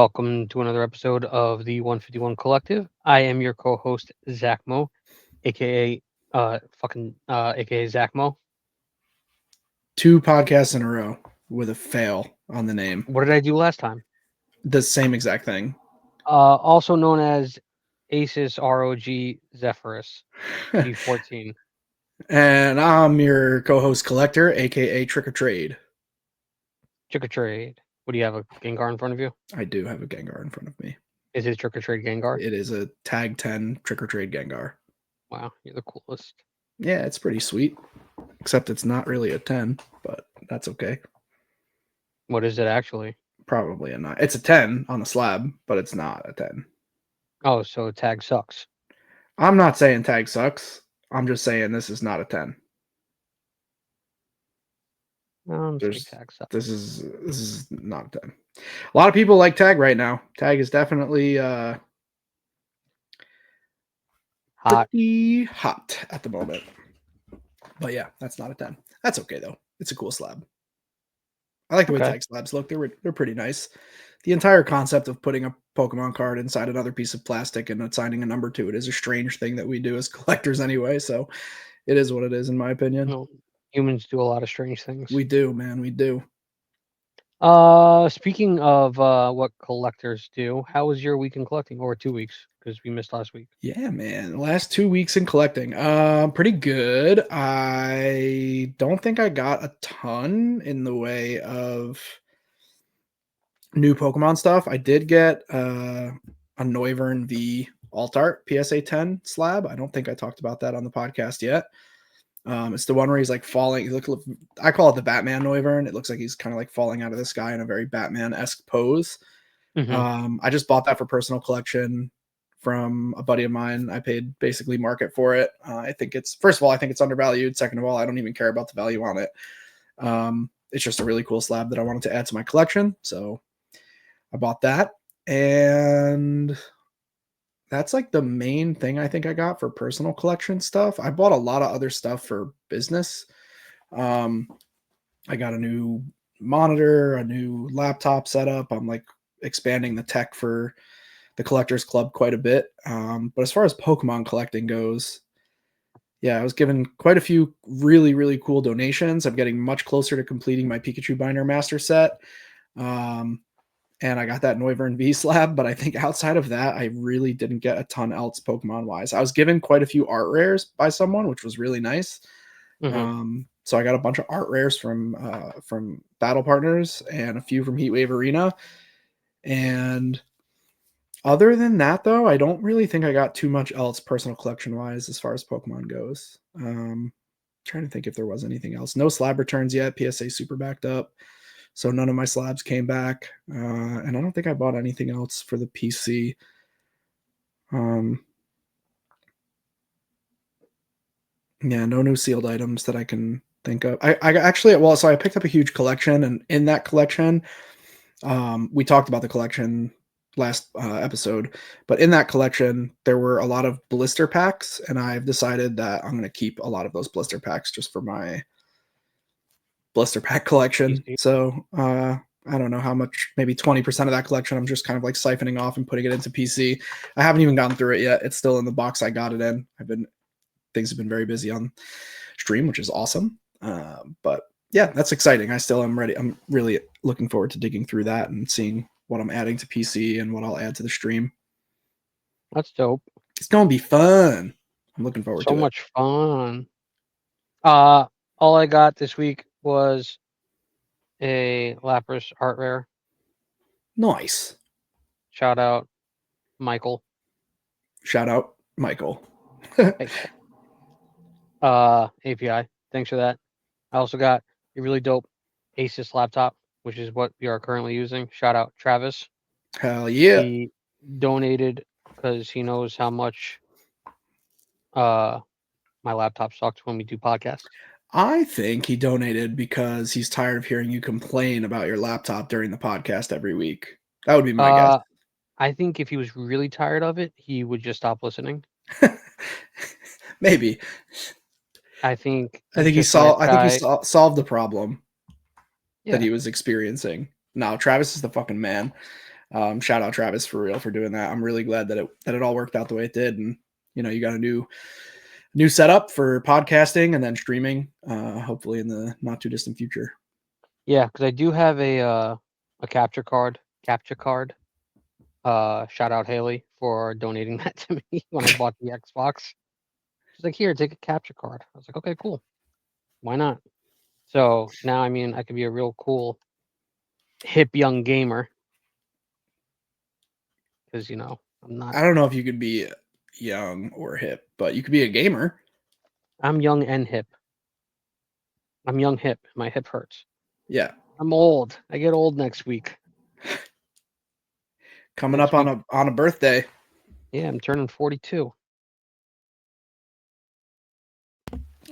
welcome to another episode of the 151 Collective. I am your co-host Zack Mo, aka aka Zack Mo. Two podcasts in a row with a fail on the name. What did I do last time? The same exact thing. Also known as Asus ROG Zephyrus G14. And I'm your co-host Collector, aka Trick or Trade. Trick or Trade. What do you have, a Gengar in front of you? I do have a Gengar in front of me. Is it Trick or Trade Gengar? It is a Tag 10 Trick or Trade Gengar. Wow, you're the coolest. Yeah, it's pretty sweet. Except it's not really a 10, but that's okay. What is it actually? Probably a 9. It's a 10 on the slab, but it's not a 10. Oh, so tag sucks. I'm not saying Tag sucks. I'm just saying this is not a 10. I'm saying tag sucks. This is not a 10. A lot of people like Tag right now. Tag is definitely pretty hot at the moment. But yeah, that's not a 10. That's okay though. It's a cool slab. I like the way Tag slabs look. They're pretty nice. The entire concept of putting a Pokemon card inside another piece of plastic and assigning a number to it is a strange thing that we do as collectors anyway. So it is what it is, in my opinion. No, humans do a lot of strange things. We do, man. We do. Speaking of what collectors do, how was your week in collecting, or 2 weeks because we missed last week? Yeah, man. Last 2 weeks in collecting, pretty good. I don't think I got a ton in the way of new Pokemon stuff. I did get a Noivern V Alt Art PSA 10 slab. I don't think I talked about that on the podcast yet. It's the one where he's like falling. Look, I call it the Batman Noivern. It looks like he's kind of like falling out of the sky in a very Batman-esque pose. Mm-hmm. I just bought that for personal collection from a buddy of mine. I paid basically market for it. I think it's, first of all, I think it's undervalued. Second of all, I don't even care about the value on it. It's just a really cool slab that I wanted to add to my collection. So I bought that. And that's like the main thing I think I got for personal collection stuff. I bought a lot of other stuff for business. I got a new monitor, a new laptop setup. I'm like expanding the tech for the collectors club quite a bit. But as far as Pokemon collecting goes, yeah, I was given quite a few really, really cool donations. I'm getting much closer to completing my Pikachu Binder Master set. And I got that Noivern V slab, but I think outside of that, I really didn't get a ton else Pokemon-wise. I was given quite a few art rares by someone, which was really nice. Mm-hmm. So I got a bunch of art rares from Battle Partners and a few from Heatwave Arena. And other than that, though, I don't really think I got too much else personal collection-wise as far as Pokemon goes. Trying to think if there was anything else. No slab returns yet. PSA super backed up. So none of my slabs came back. And I don't think I bought anything else for the PC. Yeah, no new sealed items that I can think of. I actually, well, so I picked up a huge collection, and in that collection, we talked about the collection last episode, but in that collection, there were a lot of blister packs, and I've decided that I'm going to keep a lot of those blister packs just for my blister pack collection. So I don't know how much, maybe 20% of that collection I'm just kind of like siphoning off and putting it into PC. I haven't even gotten through it yet. It's still in the box I got it in. Things have been very busy on stream, which is awesome. But yeah, that's exciting. I still am ready. I'm really looking forward to digging through that and seeing what I'm adding to PC and what I'll add to the stream. That's dope. It's going to be fun. I'm looking forward to it. So much fun. All I got this week was a Lapras art rare. Nice. Shout out, Michael. Shout out, Michael. API. Thanks for that. I also got a really dope Asus laptop, which is what we are currently using. Shout out, Travis. Hell yeah. He donated because he knows how much my laptop sucks when we do podcasts. I think he donated because he's tired of hearing you complain about your laptop during the podcast every week. That would be my guess. I think if he was really tired of it, he would just stop listening. Maybe. I think he solved the problem that he was experiencing. No, Travis is the fucking man. Shout out Travis for real for doing that. I'm really glad that it all worked out the way it did, and you got a new setup for podcasting and then streaming. Hopefully in the not too distant future. Yeah, because I do have a capture card. Capture card. Shout out Haley for donating that to me when I bought the Xbox. She's like, "Here, take a capture card." I was like, "Okay, cool. Why not?" So now, I mean, I could be a real cool, hip young gamer because I'm not. I don't know if you could be young or hip, but you could be a gamer. I'm young and hip. I'm young hip. My hip hurts. Yeah, I'm old. I get old next week. coming Next up on week. a birthday. Yeah, I'm turning 42.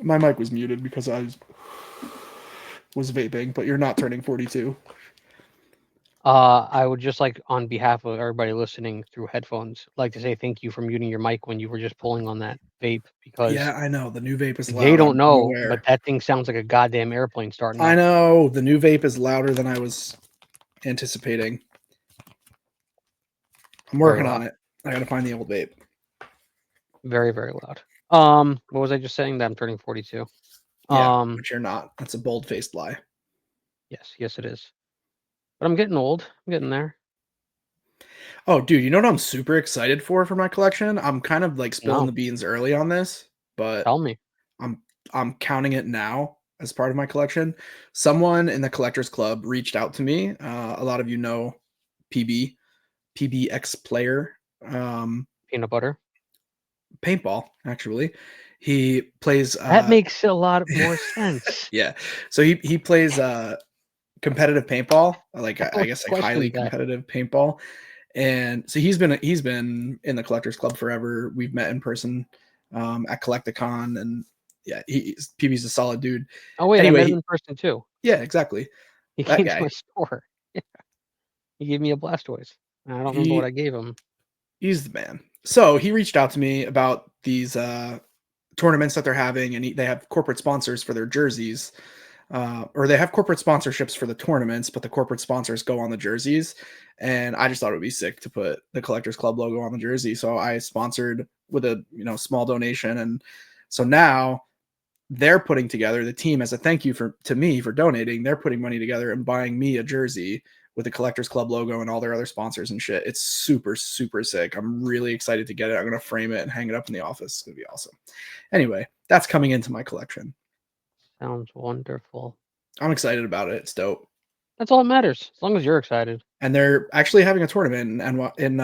My mic was muted because I was vaping, but you're not turning 42. I would just like, on behalf of everybody listening through headphones, like to say thank you for muting your mic when you were just pulling on that vape because Yeah, I know the new vape is they loud. don't I'm know, but aware. that thing sounds like a goddamn airplane starting I up. know the new vape is louder than I was anticipating. I'm Very working on loud. it. I gotta find the old vape. Very, very loud. What was I just saying? That I'm turning 42. Yeah, but you're not. That's a bold-faced lie. Yes, it is. But I'm getting old. I'm getting there. Oh, dude, you know what I'm super excited for my collection? I'm kind of like spilling No, the beans early on this, but tell me. I'm I'm counting it now as part of my collection. Someone in the collectors club reached out to me. A lot of you know PB, PBX player, Peanut butter. paintball actually. He plays That makes a lot more sense. yeah. So he plays competitive paintball, like I I would guess like highly question that. competitive paintball. And so he's been in the collectors club forever. We've met in person at Collecticon, and yeah, PB's a solid dude. Oh wait, I Anyway, met him in person too. yeah, exactly. He That came to guy. my store. He gave me a Blastoise. I don't remember what He I gave him. he's the man. So he reached out to me about these tournaments that they're having, and they have corporate sponsors for their jerseys. Or they have corporate sponsorships for the tournaments, but the corporate sponsors go on the jerseys. And I just thought it would be sick to put the Collectors Club logo on the jersey. So I sponsored with a small donation, and so now they're putting together the team as a thank you to me for donating. They're putting money together and buying me a jersey with the Collectors Club logo and all their other sponsors and shit. It's super, super sick. I'm really excited to get it. I'm gonna frame it and hang it up in the office. It's gonna be awesome. Anyway, that's coming into my collection. Sounds wonderful. I'm excited about it. It's dope. That's all that matters. As long as you're excited. And they're actually having a tournament in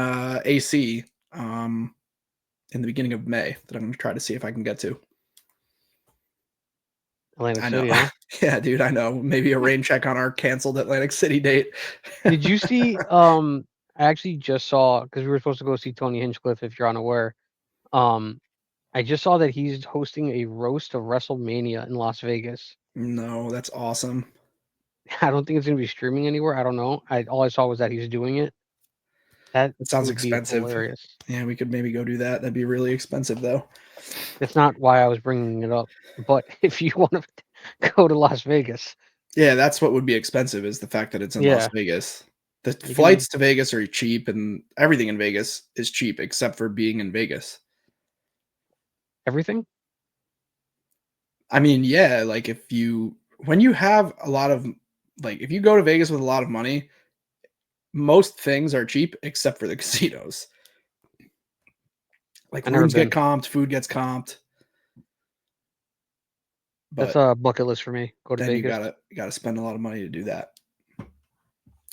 AC in the beginning of May that I'm going to try to see if I can get to. Atlantic I know. City, huh? Yeah, dude, I know. Maybe a rain check on our canceled Atlantic City date. Did you see? I actually just saw, because we were supposed to go see Tony Hinchcliffe, if you're unaware. Um, I just saw that he's hosting a roast of WrestleMania in Las Vegas. No, that's awesome. I don't think it's gonna be streaming anywhere. I don't know. All I saw was that he's doing it. That It sounds would be expensive. hilarious. Yeah, we could maybe go do that. That'd be really expensive though. That's not why I was bringing it up. But if you want to go to Las Vegas, Yeah, that's what would be expensive is the fact that it's in Las yeah, Vegas. The you can flights to Vegas are cheap and everything in Vegas is cheap except for being in Vegas. everything. I mean, yeah, like when you have a lot of like if you go to Vegas with a lot of money, most things are cheap except for the casinos. Like I never rooms get been. comped, food gets comped, That's but a bucket list for me. Go to then you Vegas. gotta spend a lot of money to do that.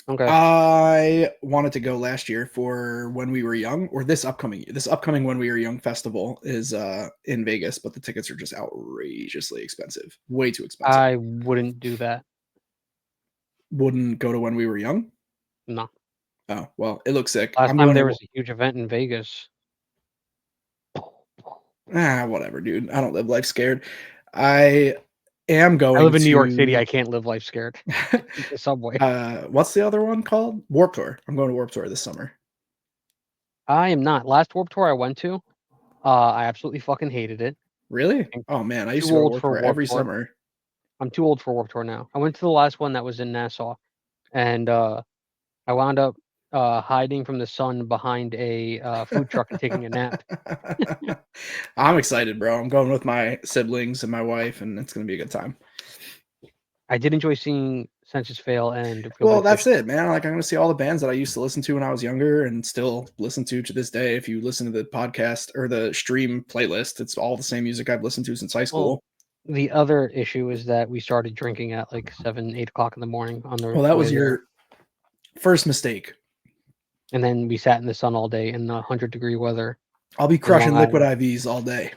Okay. I wanted to go last year for When We Were Young, or this upcoming When We Were Young festival is in Vegas, but the tickets are just outrageously expensive. Way too expensive. I wouldn't do that. Wouldn't go to When We Were Young. No. Oh, well, it looks sick. Last I'm time going there to was a huge event in Vegas. whatever, dude. I don't live life scared. I am I going live in New York City. to I can't live life scared. Take the subway. what's the other one called? Warp Tour. I'm going to Warp Tour this summer. I am not. Last Warp Tour I went to, I absolutely fucking hated it. Really? I'm Oh man, I used too to go to old Warp for Tour Warp every Tour. summer. I'm too old for Warp Tour now. I went to the last one that was in Nassau, and I wound up hiding from the sun behind a food truck and taking a nap. I'm excited, bro. I'm going with my siblings and my wife, and it's gonna be a good time. I did enjoy seeing Census Fail and Real Well, Big that's Fish. it, man. Like, I'm gonna see all the bands that I used to listen to when I was younger and still listen to this day. If you listen to the podcast or the stream playlist, it's all the same music I've listened to since high Well, school. the other issue is that we started drinking at like 7, 8 o'clock in the morning on the Well, that way was there, your first mistake. and then we sat in the sun all day in the 100-degree weather I'll be in Long crushing liquid Island. IVs all day,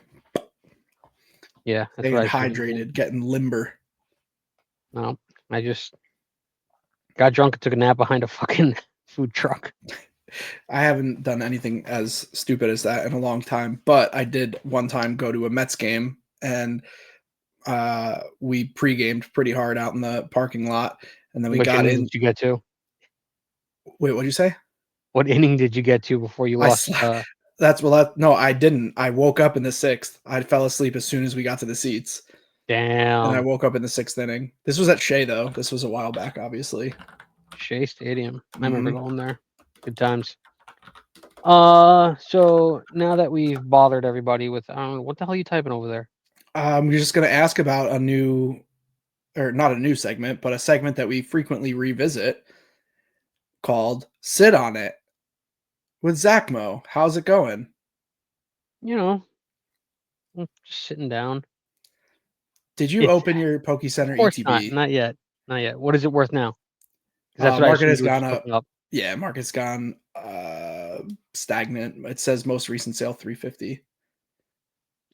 Yeah, that's what staying I should have been doing. hydrated, getting limber. No, I just got drunk and took a nap behind a fucking food truck. I haven't done anything as stupid as that in a long time, but I did one time go to a Mets game and we pre-gamed pretty hard out in the parking lot, and then we Which got inning in. did you get to? Wait, what'd you say? What inning did you get to before you I lost? slept. That's well. No, I didn't. I woke up in the sixth. I fell asleep as soon as we got to the seats, and I Damn, woke up in the sixth inning. This was at Shea, though. This was a while back, obviously. Shea Stadium. I remember Mm-hmm. going there. Good times. So now that we've bothered everybody with, I don't know, what the hell are you typing over there? We're just gonna ask about a new, or not a new segment, but a segment that we frequently revisit called "Sit on It" with Zack Mo. How's it going? You know, just sitting down. Did you It's open your Poke of Center course not, ETB? not yet, not yet. What is it worth now? Because that's what I Market assumed has you were gone just up. looking up. Yeah, market's gone stagnant. It says most recent sale 350.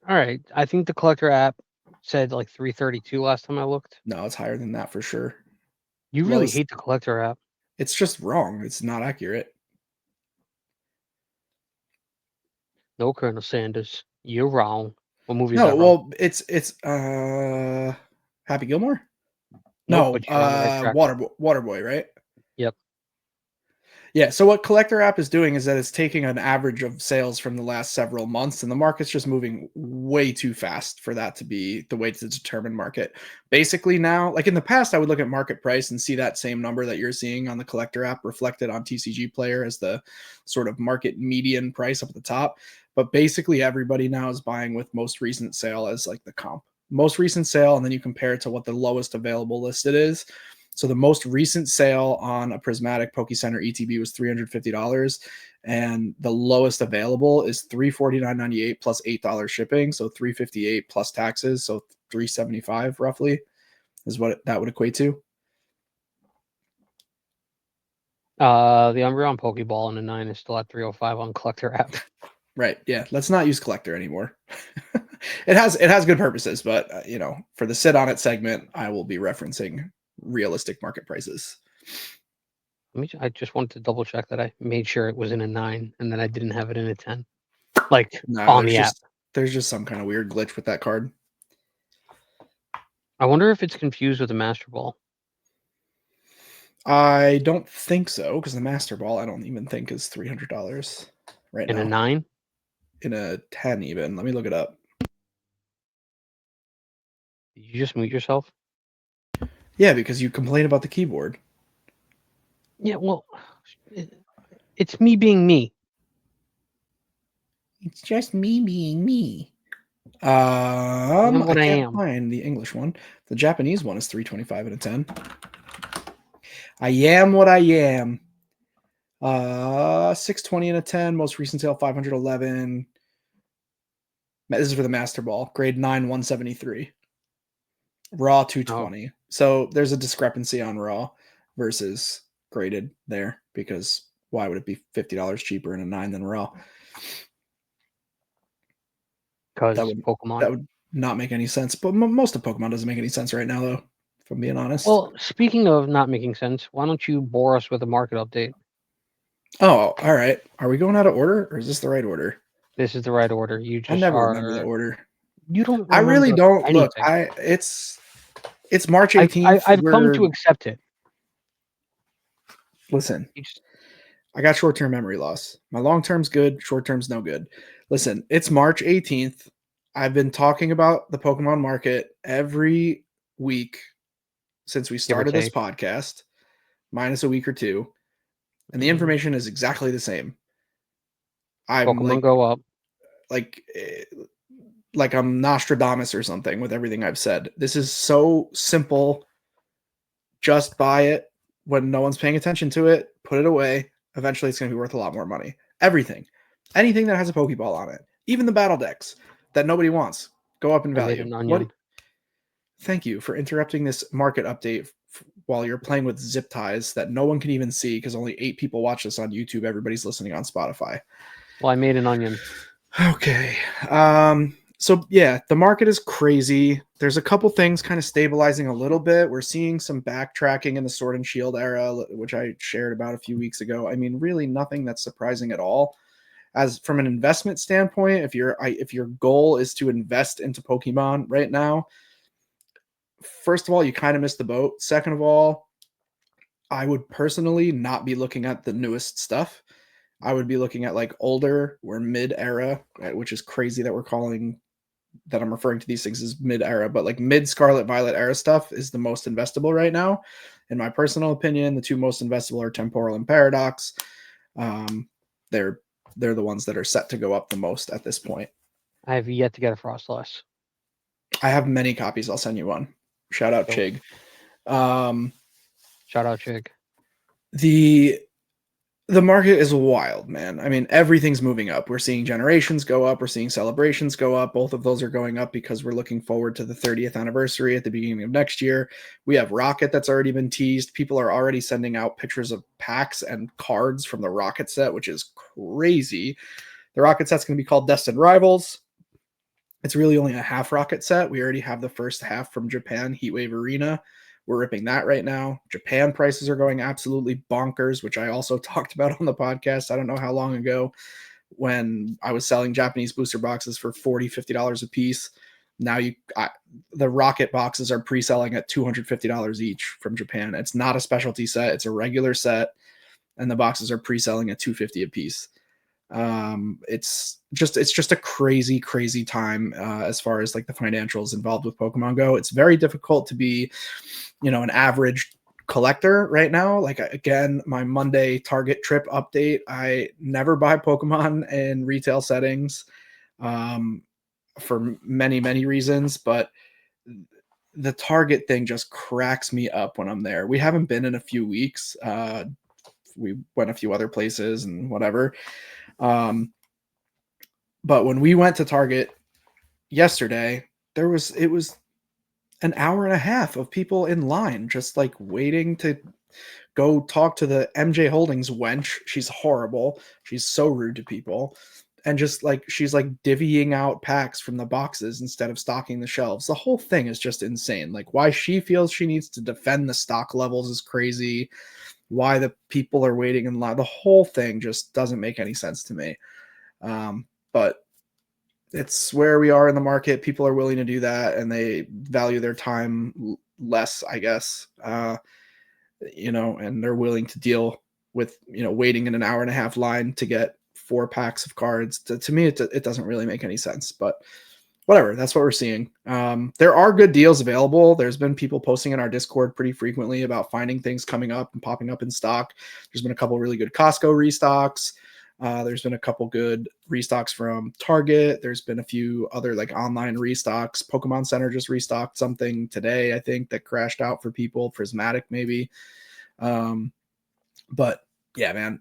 All right, I think the collector app said like 332 last time I looked. No, it's higher than that for sure. You really Lowest. hate the collector app. It's just wrong. It's not accurate. No, Colonel Sanders, you're wrong. What movie is No, that from? well, it's Happy Gilmore? Nope, No, but you're on the right track. Waterboy, right? Yep. Yeah, so what Collector App is doing is that it's taking an average of sales from the last several months, and the market's just moving way too fast for that to be the way to determine market. Basically, now, like in the past, I would look at market price and see that same number that you're seeing on the Collector App reflected on TCG Player as the sort of market median price up at the top. But basically, everybody now is buying with most recent sale as like the comp. Most recent sale, and then you compare it to what the lowest available listed is. So the most recent sale on a prismatic Poke Center ETB was $350, and the lowest available is $349.98 plus $8 shipping, so $358 plus taxes, so $375 roughly is what that would equate to. The Umbreon Pokeball in a 9 is still at 305 on collector app. Right. Yeah. Let's not use collector anymore. it has good purposes, but for the sit on it segment, I will be referencing realistic market prices. I just wanted to double check that I made sure it was in a 9 and that I didn't have it in a 10, like Nah, on there's the app. there's some kind of weird glitch with that card. I wonder if it's confused with the Master Ball. I don't think so, because the Master Ball I don't even think is $300 right In a now. 9? In a 10 even. Let me look it up. Did you just mute yourself? Yeah, because you complain about the keyboard. Yeah, well, it's me being me. It's just me being me. I am what I I can't am. find the English one. The Japanese one is 325 out of 10. I am what I am. 620 and a 10. Most recent sale 511. This is for the Master Ball. Grade 9, 173. Raw 220. Oh, So there's a discrepancy on raw versus graded there, because why would it be $50 cheaper in a 9 than raw? That because would Pokemon. that would not make any sense. But most of Pokemon doesn't make any sense right now, though, if I'm being honest. Well, speaking of not making sense, why don't you bore us with a market update? Oh, all right. Are we going out of order, or is this the right order? This is the right order. You I just never remember the are. order. You don't I really remember don't. Look, anything. it's March 18th. I've come to accept it. Listen, You just, I got short-term memory loss. My long-term's good, short-term's no good. Listen, it's March 18th. I've been talking about the Pokemon market every week since we give or started this take. podcast, minus a week or two. and the information is exactly the same. I'm Pokemon go up. like like I'm Nostradamus or something with everything I've said. This is so simple. Just buy it when no one's paying attention to it, put it away. Eventually it's going to be worth a lot more money. Everything. Anything that has a Pokeball on it. Even the battle decks that nobody wants go up in I made value. an onion. Thank you for interrupting this market update while you're playing with zip ties that no one can even see because only 8 people watch this on YouTube. Everybody's listening on Spotify. Well, I made an onion. Okay. So yeah, the market is crazy. There's a couple things kind of stabilizing a little bit. We're seeing some backtracking in the Sword and Shield era, which I shared about a few weeks ago. I mean, really nothing that's surprising at all. As from an investment standpoint, if your goal is to invest into Pokemon right now, first of all, you kind of missed the boat. Second of all, I would personally not be looking at the newest stuff. I would be looking at like older or mid era, which is crazy that I'm referring to these things as mid era, but like mid Scarlet Violet era stuff is the most investable right now. In my personal opinion, the two most investable are Temporal and Paradox. They're the ones that are set to go up the most at this point. I have yet to get a Frostlass. I have many copies. I'll send you one. Shout out Chig. Shout out Chig. The market is wild, man. I mean, everything's moving up. We're seeing generations go up. We're seeing celebrations go up. Both of those are going up because we're looking forward to the 30th anniversary at the beginning of next year. We have Rocket that's already been teased. People are already sending out pictures of packs and cards from the Rocket set, which is crazy. The Rocket set's going to be called Destined Rivals. It's really only a half Rocket set. We already have the first half from Japan, Heatwave Arena. We're ripping that right now. Japan prices are going absolutely bonkers, which I also talked about on the podcast. I don't know how long ago when I was selling Japanese booster boxes for $40, $50 a piece. Now the Rocket boxes are pre-selling at $250 each from Japan. It's not a specialty set. It's a regular set. And the boxes are pre-selling at $250 a piece. It's just a crazy time as far as like the financials involved with Pokemon Go. It's very difficult to be an average collector right now. Like, again, my Monday Target trip update, I never buy Pokemon in retail settings for many reasons, but the Target thing just cracks me up when I'm there. We haven't been in a few weeks. We went a few other places and whatever. But when we went to Target yesterday, it was an hour and a half of people in line just like waiting to go talk to the MJ Holdings wench. She's horrible. She's so rude to people. And just like she's like divvying out packs from the boxes instead of stocking the shelves. The whole thing is just insane. Like, why she feels she needs to defend the stock levels is crazy. Why the people are waiting in line. The whole thing just doesn't make any sense to me. But it's where we are in the market. People are willing to do that, and they value their time less, I guess. And they're willing to deal with waiting in an hour and a half line to get 4 packs of cards. To me, it doesn't really make any sense. But whatever, that's what we're seeing. There are good deals available. There's been people posting in our Discord pretty frequently about finding things coming up and popping up in stock. There's been a couple really good Costco restocks. There's been a couple good restocks from Target. There's been a few other like online restocks. Pokemon Center just restocked something today, I think, that crashed out for people. Prismatic maybe. But yeah, man,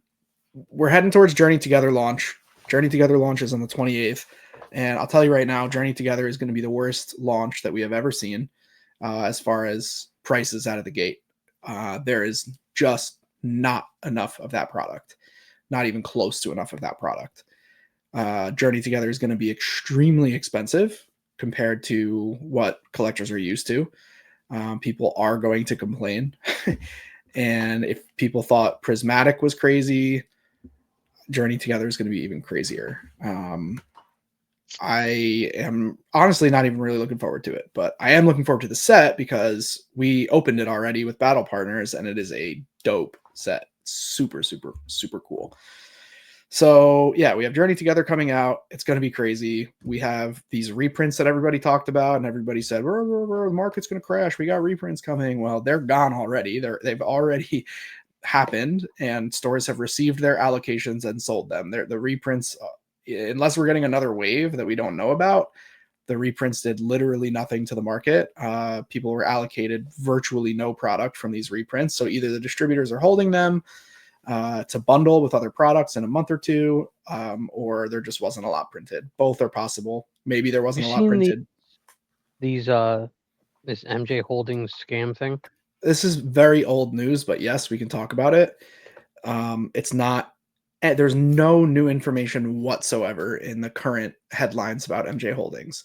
we're heading towards Journey Together launch. Journey Together launch is on the 28th. And I'll tell you right now, Journey Together is going to be the worst launch that we have ever seen as far as prices out of the gate. There is just not enough of that product. Not even close to enough of that product. Journey Together is going to be extremely expensive compared to what collectors are used to. People are going to complain. And if people thought Prismatic was crazy, Journey Together is going to be even crazier. I am honestly not even really looking forward to it, but I am looking forward to the set because we opened it already with Battle Partners, and it is a dope set. Super cool. So yeah, we have Journey Together coming out. It's going to be crazy. We have these reprints that everybody talked about, and everybody said, the market's going to crash. We got reprints coming. Well, they're gone already. They've already happened, and stores have received their allocations and sold them. The reprints, unless we're getting another wave that we don't know about, the reprints did literally nothing to the market. People were allocated virtually no product from these reprints. So either the distributors are holding them to bundle with other products in a month or two, or there just wasn't a lot printed. Both are possible. Maybe there wasn't You a lot seen printed. these this MJ Holdings scam thing? This is very old news, but yes, we can talk about it. It's not. There's no new information whatsoever in the current headlines about MJ Holdings.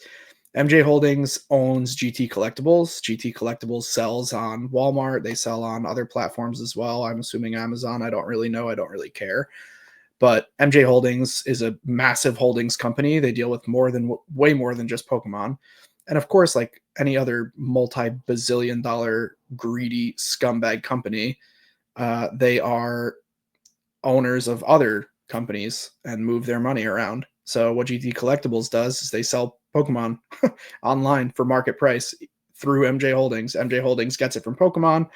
MJ Holdings owns GT Collectibles. GT Collectibles sells on Walmart. They sell on other platforms as well. I'm assuming Amazon. I don't really know. I don't really care. But MJ Holdings is a massive holdings company. They deal with way more than just Pokemon. And of course, like any other multi-bazillion dollar greedy scumbag company, they are owners of other companies and move their money around. So what GT Collectibles does is they sell Pokemon online for market price through MJ Holdings. MJ Holdings gets it from Pokemon.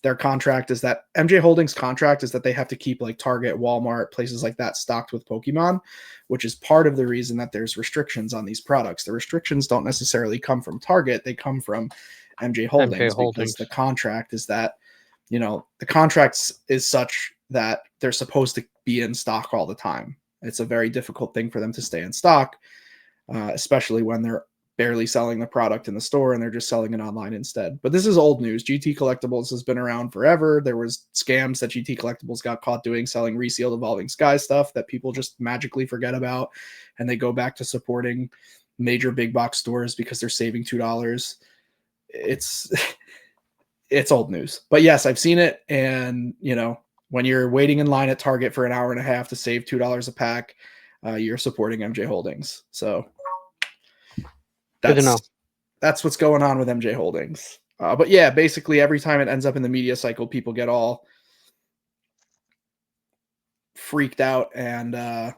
Their contract is that MJ Holdings contract is that they have to keep like Target, Walmart, places like that stocked with Pokemon, which is part of the reason that there's restrictions on these products. The restrictions don't necessarily come from Target, they come from MJ Holdings because the Holdings. contract is that, the contracts is such that they're supposed to be in stock all the time. It's a very difficult thing for them to stay in stock, especially when they're barely selling the product in the store and they're just selling it online instead. But this is old news. GT Collectibles has been around forever. There was scams that GT Collectibles got caught doing, selling resealed Evolving Sky stuff that people just magically forget about, and they go back to supporting major big box stores because they're saving $2. It's it's old news. But yes, I've seen it, and when you're waiting in line at Target for an hour and a half to save $2 a pack, you're supporting MJ Holdings. So Good to know. that's what's going on with MJ Holdings. But yeah, basically every time it ends up in the media cycle, people get all freaked out and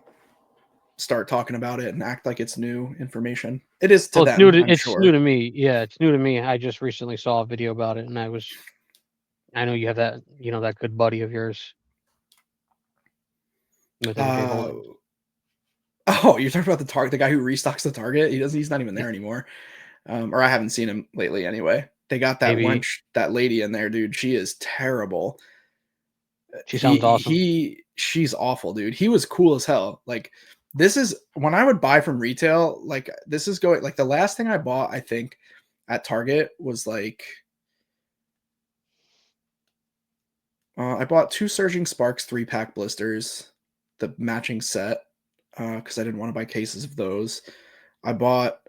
start talking about it and act like it's new information. It is to Well, them, I'm it's new sure. to me. Yeah, it's new to me. I just recently saw a video about it, and I know you have that, that good buddy of yours with MJ Uh, Holdings. oh, you're talking about the guy who restocks the Target. He's not even Yeah, there anymore. Or I haven't seen him lately anyway. They got that maybe wench, that lady in there, dude. She is terrible. she sounds awesome. She's awful, dude. He was cool as hell. Like, this is when I would buy from retail, like this is going like the last thing I bought, I think, at Target was like I bought 2 Surging Sparks 3-pack blisters, the matching set, because I didn't want to buy cases of those. I bought,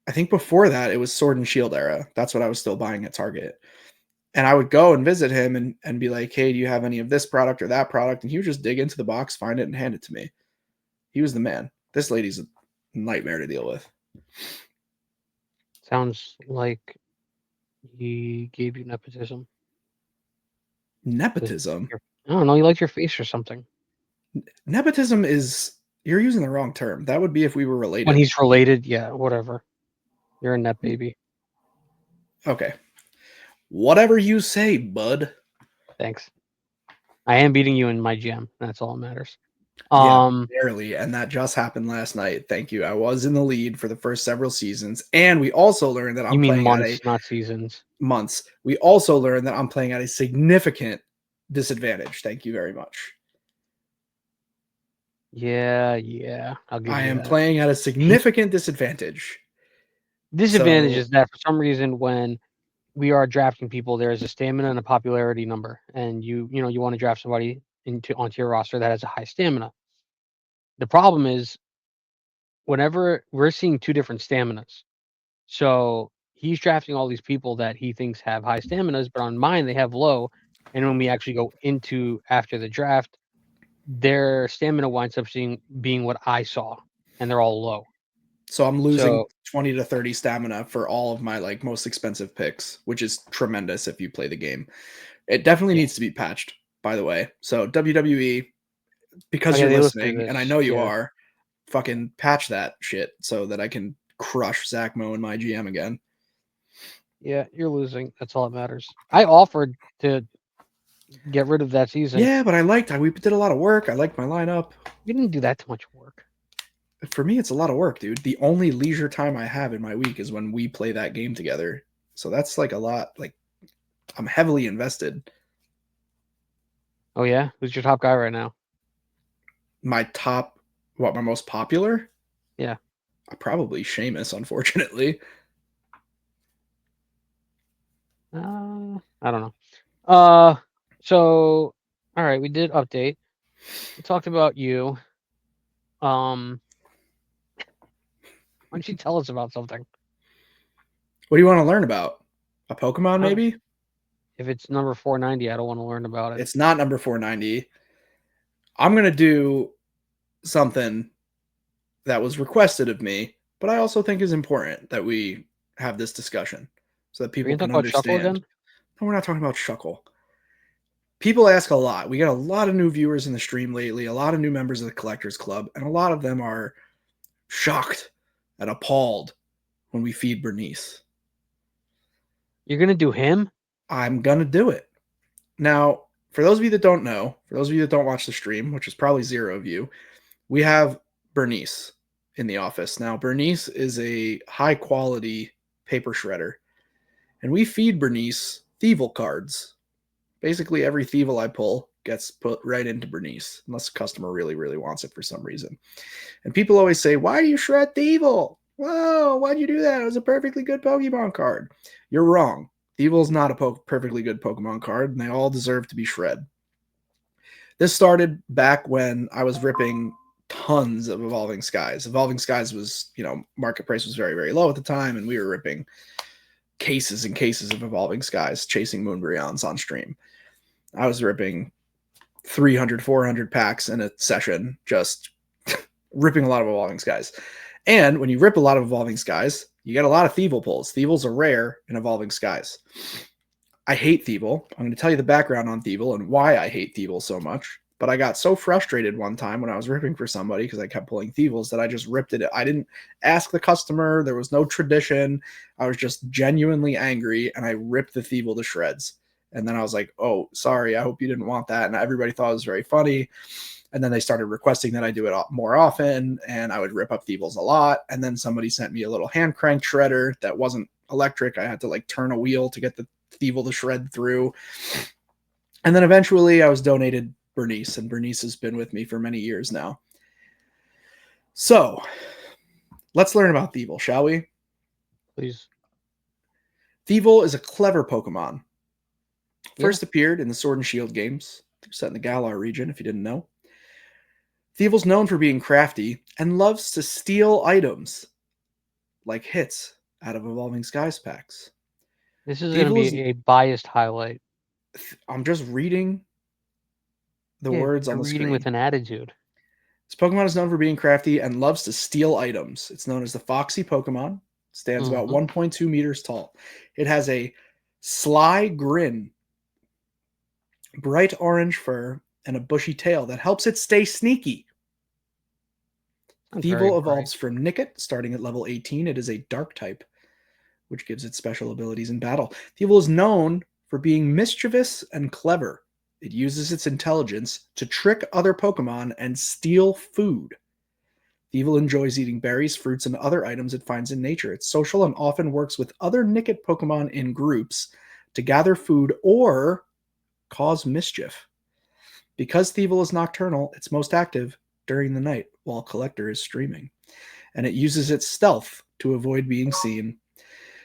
I think before that it was Sword and Shield era. That's what I was still buying at Target. And I would go and visit him and be like, hey, do you have any of this product or that product? And he would just dig into the box, find it, and hand it to me. He was the man. This lady's a nightmare to deal with. Sounds like he gave you nepotism. 'Cause Nepotism. I don't know, he likes your face or something. Nepotism is, you're using the wrong term. That would be if we were When related. he's related, yeah, whatever. You're a net baby. Okay. Whatever you say, bud. Thanks. I am beating you in my gym. That's all that matters. Yeah, Um, barely. And that just happened last night. Thank you. I was in the lead for the first several seasons. And we also learned that you I'm mean playing at a months, not seasons. months. We also learned that I'm playing at a significant disadvantage. Thank you very much. Yeah, I'll give I you am that. playing at a significant disadvantage. Disadvantage So, is that for some reason when we are drafting people, there is a stamina and a popularity number, and you want to draft somebody onto your roster that has a high stamina. The problem is whenever we're seeing two different staminas. So he's drafting all these people that he thinks have high staminas, but on mine they have low. And when we actually go into after the draft, their stamina winds up being what I saw, and they're all low. so I'm losing So 20 to 30 stamina for all of my like most expensive picks, which is tremendous if you play the game. It definitely yeah, needs to be patched, by the way. So WWE, because okay, you're they listen to listening, and I this. know you Yeah, are, fucking patch that shit so that I can crush Zack Mo in my GM again. yeah, you're losing. That's all that matters. I offered to Get rid of that season. Yeah, but we did a lot of work. I liked my lineup. You didn't do that too much work. For me, it's a lot of work, dude. The only leisure time I have in my week is when we play that game together. So that's like a lot. Like, I'm heavily invested. Oh yeah, who's your top guy right now? My top, my most popular? Yeah. Probably Seamus, unfortunately. I don't know. Uh, so all right, we did update. We talked about you. Um, why don't you tell us about something? What do you want to learn about? A Pokemon, I don't, maybe? if it's number 490, I don't want to learn about it. It's not number 490. I'm going to do something that was requested of me, but I also think is important that we have this discussion so that Are we people gonna talk can about Shuckle understand. again? No, we're not talking about Shuckle. People ask a lot. We get a lot of new viewers in the stream lately, a lot of new members of the Collectors Club, and a lot of them are shocked and appalled when we feed Bernice. You're gonna do him? I'm going to do it. Now, for those of you that don't know, for those of you that don't watch the stream, which is probably zero of you, we have Bernice in the office. Now, Bernice is a high quality paper shredder, and we feed Bernice Thievel cards. Basically, every Thievel I pull gets put right into Bernice, unless a customer really, really wants it for some reason. And people always say, "Why do you shred Thievel? Whoa, why'd you do that? It was a perfectly good Pokemon card." You're wrong. Thievel's not a perfectly good Pokemon card, and they all deserve to be shred. This started back when I was ripping tons of Evolving Skies. Evolving Skies was, market price was very, very low at the time, and we were ripping cases and cases of Evolving Skies, chasing Moonbreons on stream. I was ripping 300, 400 packs in a session, just ripping a lot of Evolving Skies. And when you rip a lot of Evolving Skies, you get a lot of Thievel pulls. Thievels are rare in Evolving Skies. I hate Thievel. I'm going to tell you the background on Thievel and why I hate Thievel so much. But I got so frustrated one time when I was ripping for somebody because I kept pulling Thievels that I just ripped it. I didn't ask the customer. There was no tradition. I was just genuinely angry, and I ripped the Thievel to shreds. And then I was like, "Oh, sorry. I hope you didn't want that." And everybody thought it was very funny. And then they started requesting that I do it more often, and I would rip up Thievels a lot. And then somebody sent me a little hand crank shredder that wasn't electric. I had to like turn a wheel to get the Thievel to shred through. And then eventually I was donated Bernice, and Bernice has been with me for many years now. So let's learn about Thievel, shall we? Please. Thievel is a clever Pokemon. Yeah. First appeared in the Sword and Shield games, set in the Galar region, if you didn't know. Thievel's known for being crafty and loves to steal items, like hits out of Evolving Skies packs. This is gonna Thievel is, be a biased highlight. I'm just reading the Yeah, words on you're the reading with screen. an attitude. This Pokemon is known for being crafty and loves to steal items. It's known as the Foxy Pokemon. It stands about Mm-hmm. 1.2 meters tall. It has a sly grin, bright orange fur, and a bushy tail that helps it stay sneaky. Sounds very Thievel bright. evolves from Nickit, starting at level 18. It is a dark type, which gives it special abilities in battle. Thievel is known for being mischievous and clever. It uses its intelligence to trick other Pokemon and steal food. Thievel enjoys eating berries, fruits, and other items it finds in nature. It's social and often works with other Nickit Pokemon in groups to gather food or cause mischief. Because Thievel is nocturnal, it's most active during the night while Collector is streaming, and it uses its stealth to avoid being seen.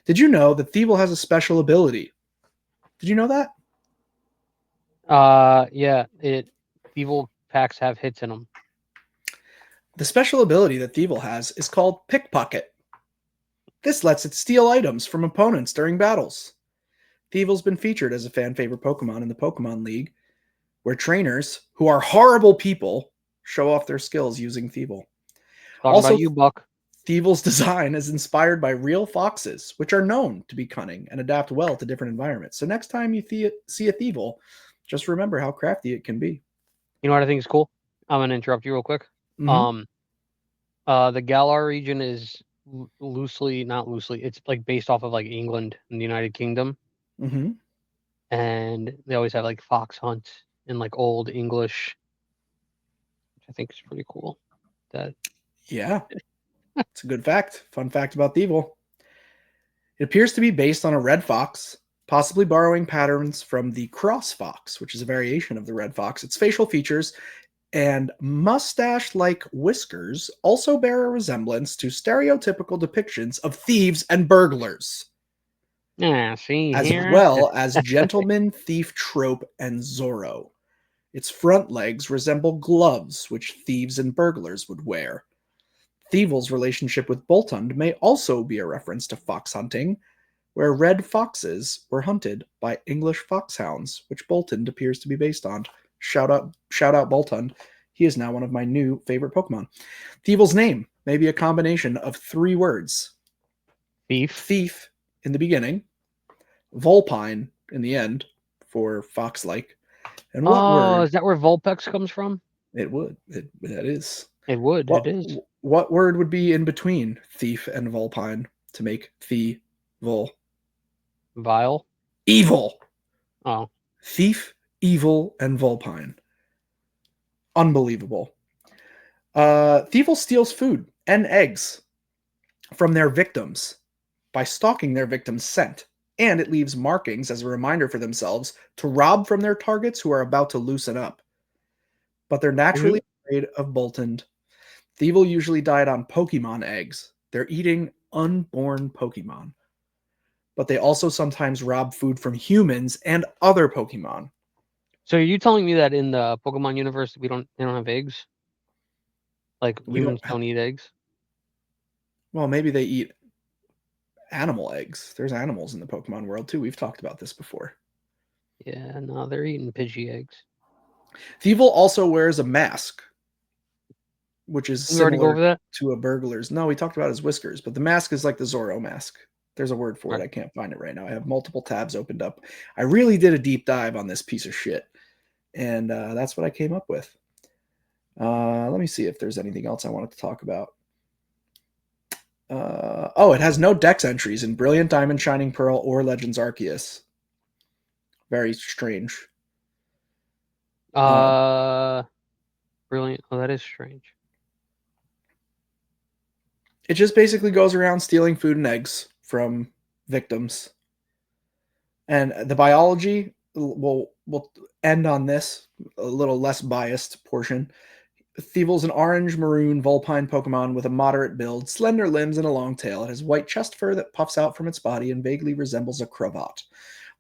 Did you know that Thievel has a special ability? Did you know that? Yeah, evil packs have hits in them. The special ability that Thievel has is called Pickpocket. This lets it steal items from opponents during battles. Thievel's been featured as a fan favorite Pokemon in the Pokemon League, where trainers, who are horrible people, show off their skills using Thievel. Talking about Also, you, Buck. Thievel's design is inspired by real foxes, which are known to be cunning and adapt well to different environments. So next time you see a Thievel, just remember how crafty it can be. You know what I think is cool? I'm gonna interrupt you real quick. Mm-hmm. Um, the Galar region is loosely, not loosely. It's like based off of like England and the United Kingdom, Mm-hmm. and they always have like fox hunt in like old English, which I think is pretty cool. That Yeah, it's a good fact. Fun fact about Thievul. It appears to be based on a red fox, possibly borrowing patterns from the cross fox, which is a variation of the red fox. Its facial features and mustache like whiskers also bear a resemblance to stereotypical depictions of thieves and burglars, yeah, see as here. well as gentleman thief trope and Zorro. Its front legs resemble gloves which thieves and burglars would wear. Thievul's relationship with Boltund may also be a reference to fox hunting, where red foxes were hunted by English foxhounds, which Boltund appears to be based on. Shout out Boltund. He is now one of my new favorite Pokemon. Thievul's name may be a combination of three words: Thief. thief in the beginning, Volpine in the end for fox-like, and what Oh, word? is that where Vulpix comes from? It would. That is. It would. What It is. what word would be in between thief and Volpine to make Vol? Vile. Evil. Oh, Thief, evil, and Volpine. Unbelievable. Thievul steals food and eggs from their victims by stalking their victim's scent, and it leaves markings as a reminder for themselves to rob from their targets who are about to loosen up. But they're naturally afraid of Boltund. Thievul usually died on Pokemon eggs. They're eating unborn Pokemon. But they also sometimes rob food from humans and other Pokemon. so are you telling me that in the Pokemon universe they don't have eggs? Like We don't. humans don't eat eggs? Well, maybe they eat animal eggs. There's animals in the Pokemon world too. We've talked about this before. Yeah, no, they're eating Pidgey eggs. Thievul also wears a mask, which is Did we already go similar over that? to a burglar's. No, we talked about his whiskers, but the mask is like the Zorro mask. There's a word for it. Right. I can't find it right now. I have multiple tabs opened up. I really did a deep dive on this piece of shit, and that's what I came up with. Let me see if there's anything else I wanted to talk about. It has no dex entries in Brilliant Diamond, Shining Pearl, or Legends Arceus. Very strange. Brilliant. Oh, that is strange. It just basically goes around stealing food and eggs from victims. And the biology will end on this, a little less biased portion. Thievul's an orange maroon Volpine Pokemon with a moderate build, slender limbs, and a long tail. It has white chest fur that puffs out from its body and vaguely resembles a cravat.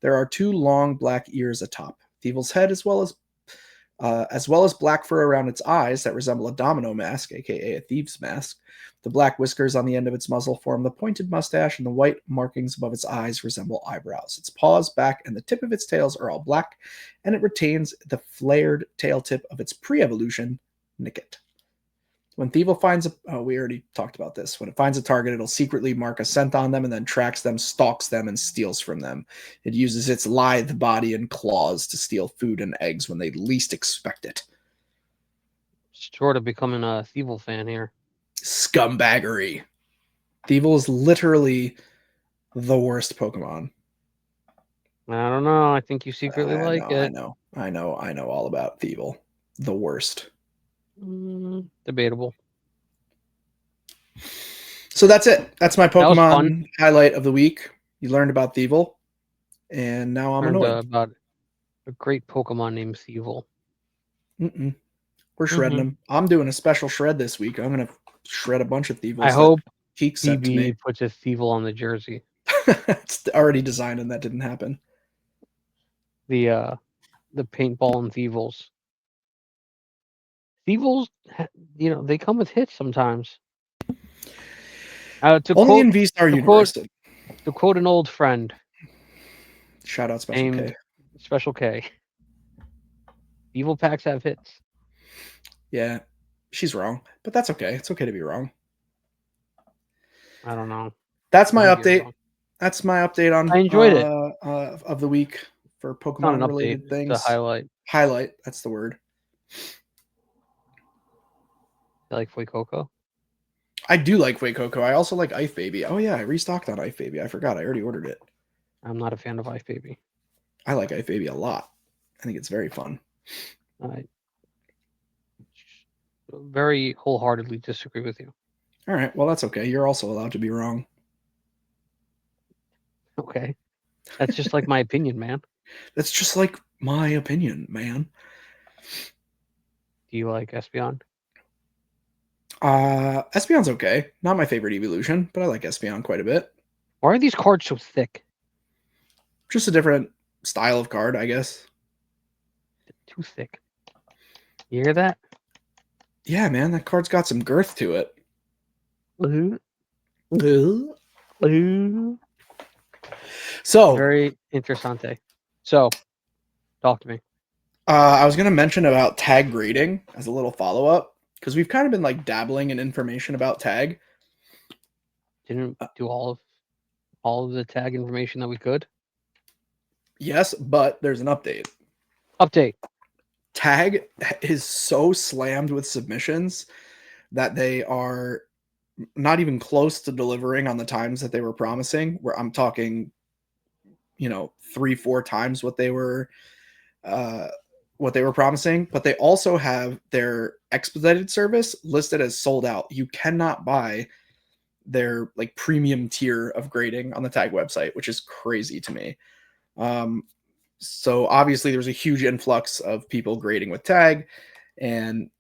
There are two long black ears atop Thievul's head, as well as black fur around its eyes that resemble a domino mask, aka a thieves' mask. The black whiskers on the end of its muzzle form the pointed mustache, and the white markings above its eyes resemble eyebrows. Its paws, back, and the tip of its tails are all black, and it retains the flared tail tip of its pre-evolution Nicket. When Thievul finds we already talked about this. When it finds a target, it'll secretly mark a scent on them and then tracks them, stalks them, and steals from them. It uses its lithe body and claws to steal food and eggs when they least expect it. Short of becoming a Thievul fan here. Scumbaggery. Thievul is literally the worst Pokemon. I don't know. I think you secretly I like know, I it. know, I know, I know all about Thievul. The worst. Debatable. So that's it. That's my That was fun. Pokemon highlight of the week. You learned about Thievul, and now I'm Learned annoyed. about a great Pokemon named Thievul. We're shredding them. I'm doing a special shred this week. I'm gonna shred a bunch of I Thievuls that hope Keek sent to me. PB puts a Thievul on the jersey. It's already designed, and that didn't happen. The paintball and Thievuls. Thievuls, they come with hits sometimes. Only in V-Star Universe. To quote an old friend. Shout out Special K. Special K. Evil packs have hits. Yeah, she's wrong, but that's okay. It's okay to be wrong. I don't know. That's my update. That's my update on. I enjoyed it. Of the week for Pokemon not an related update, things. It's a highlight. Highlight. That's the word. You like Fuecoco? I do like Fuecoco. I also like Ice Baby. Oh yeah, I restocked on Ice Baby. I forgot. I already ordered it. I'm not a fan of Ice Baby. I like IFAB a lot. I think it's very fun. I very wholeheartedly disagree with you. All right, well that's okay. You're also allowed to be wrong. Okay, that's just like my opinion, man. That's just like my opinion, man. Do you like Espeon? Espeon's okay. Not my favorite evolution, but I like Espeon quite a bit. Why are these cards so thick? Just a different style of card, I guess. Too thick. You hear that? Yeah, man, that card's got some girth to it. Ooh, Uh, ooh. So, Very interessante. So, talk to me. I was going to mention about tag grading as a little follow up because we've kind of been like dabbling in information about tag. Didn't do all of the tag information that we could. Yes, but there's an update. Update. Tag is so slammed with submissions that they are not even close to delivering on the times that they were promising. Where I'm talking, 3-4 times uh, what they were promising. But they also have their expedited service listed as sold out. You cannot buy their like premium tier of grading on the tag website, which is crazy to me. So obviously there was a huge influx of people grading with tag, and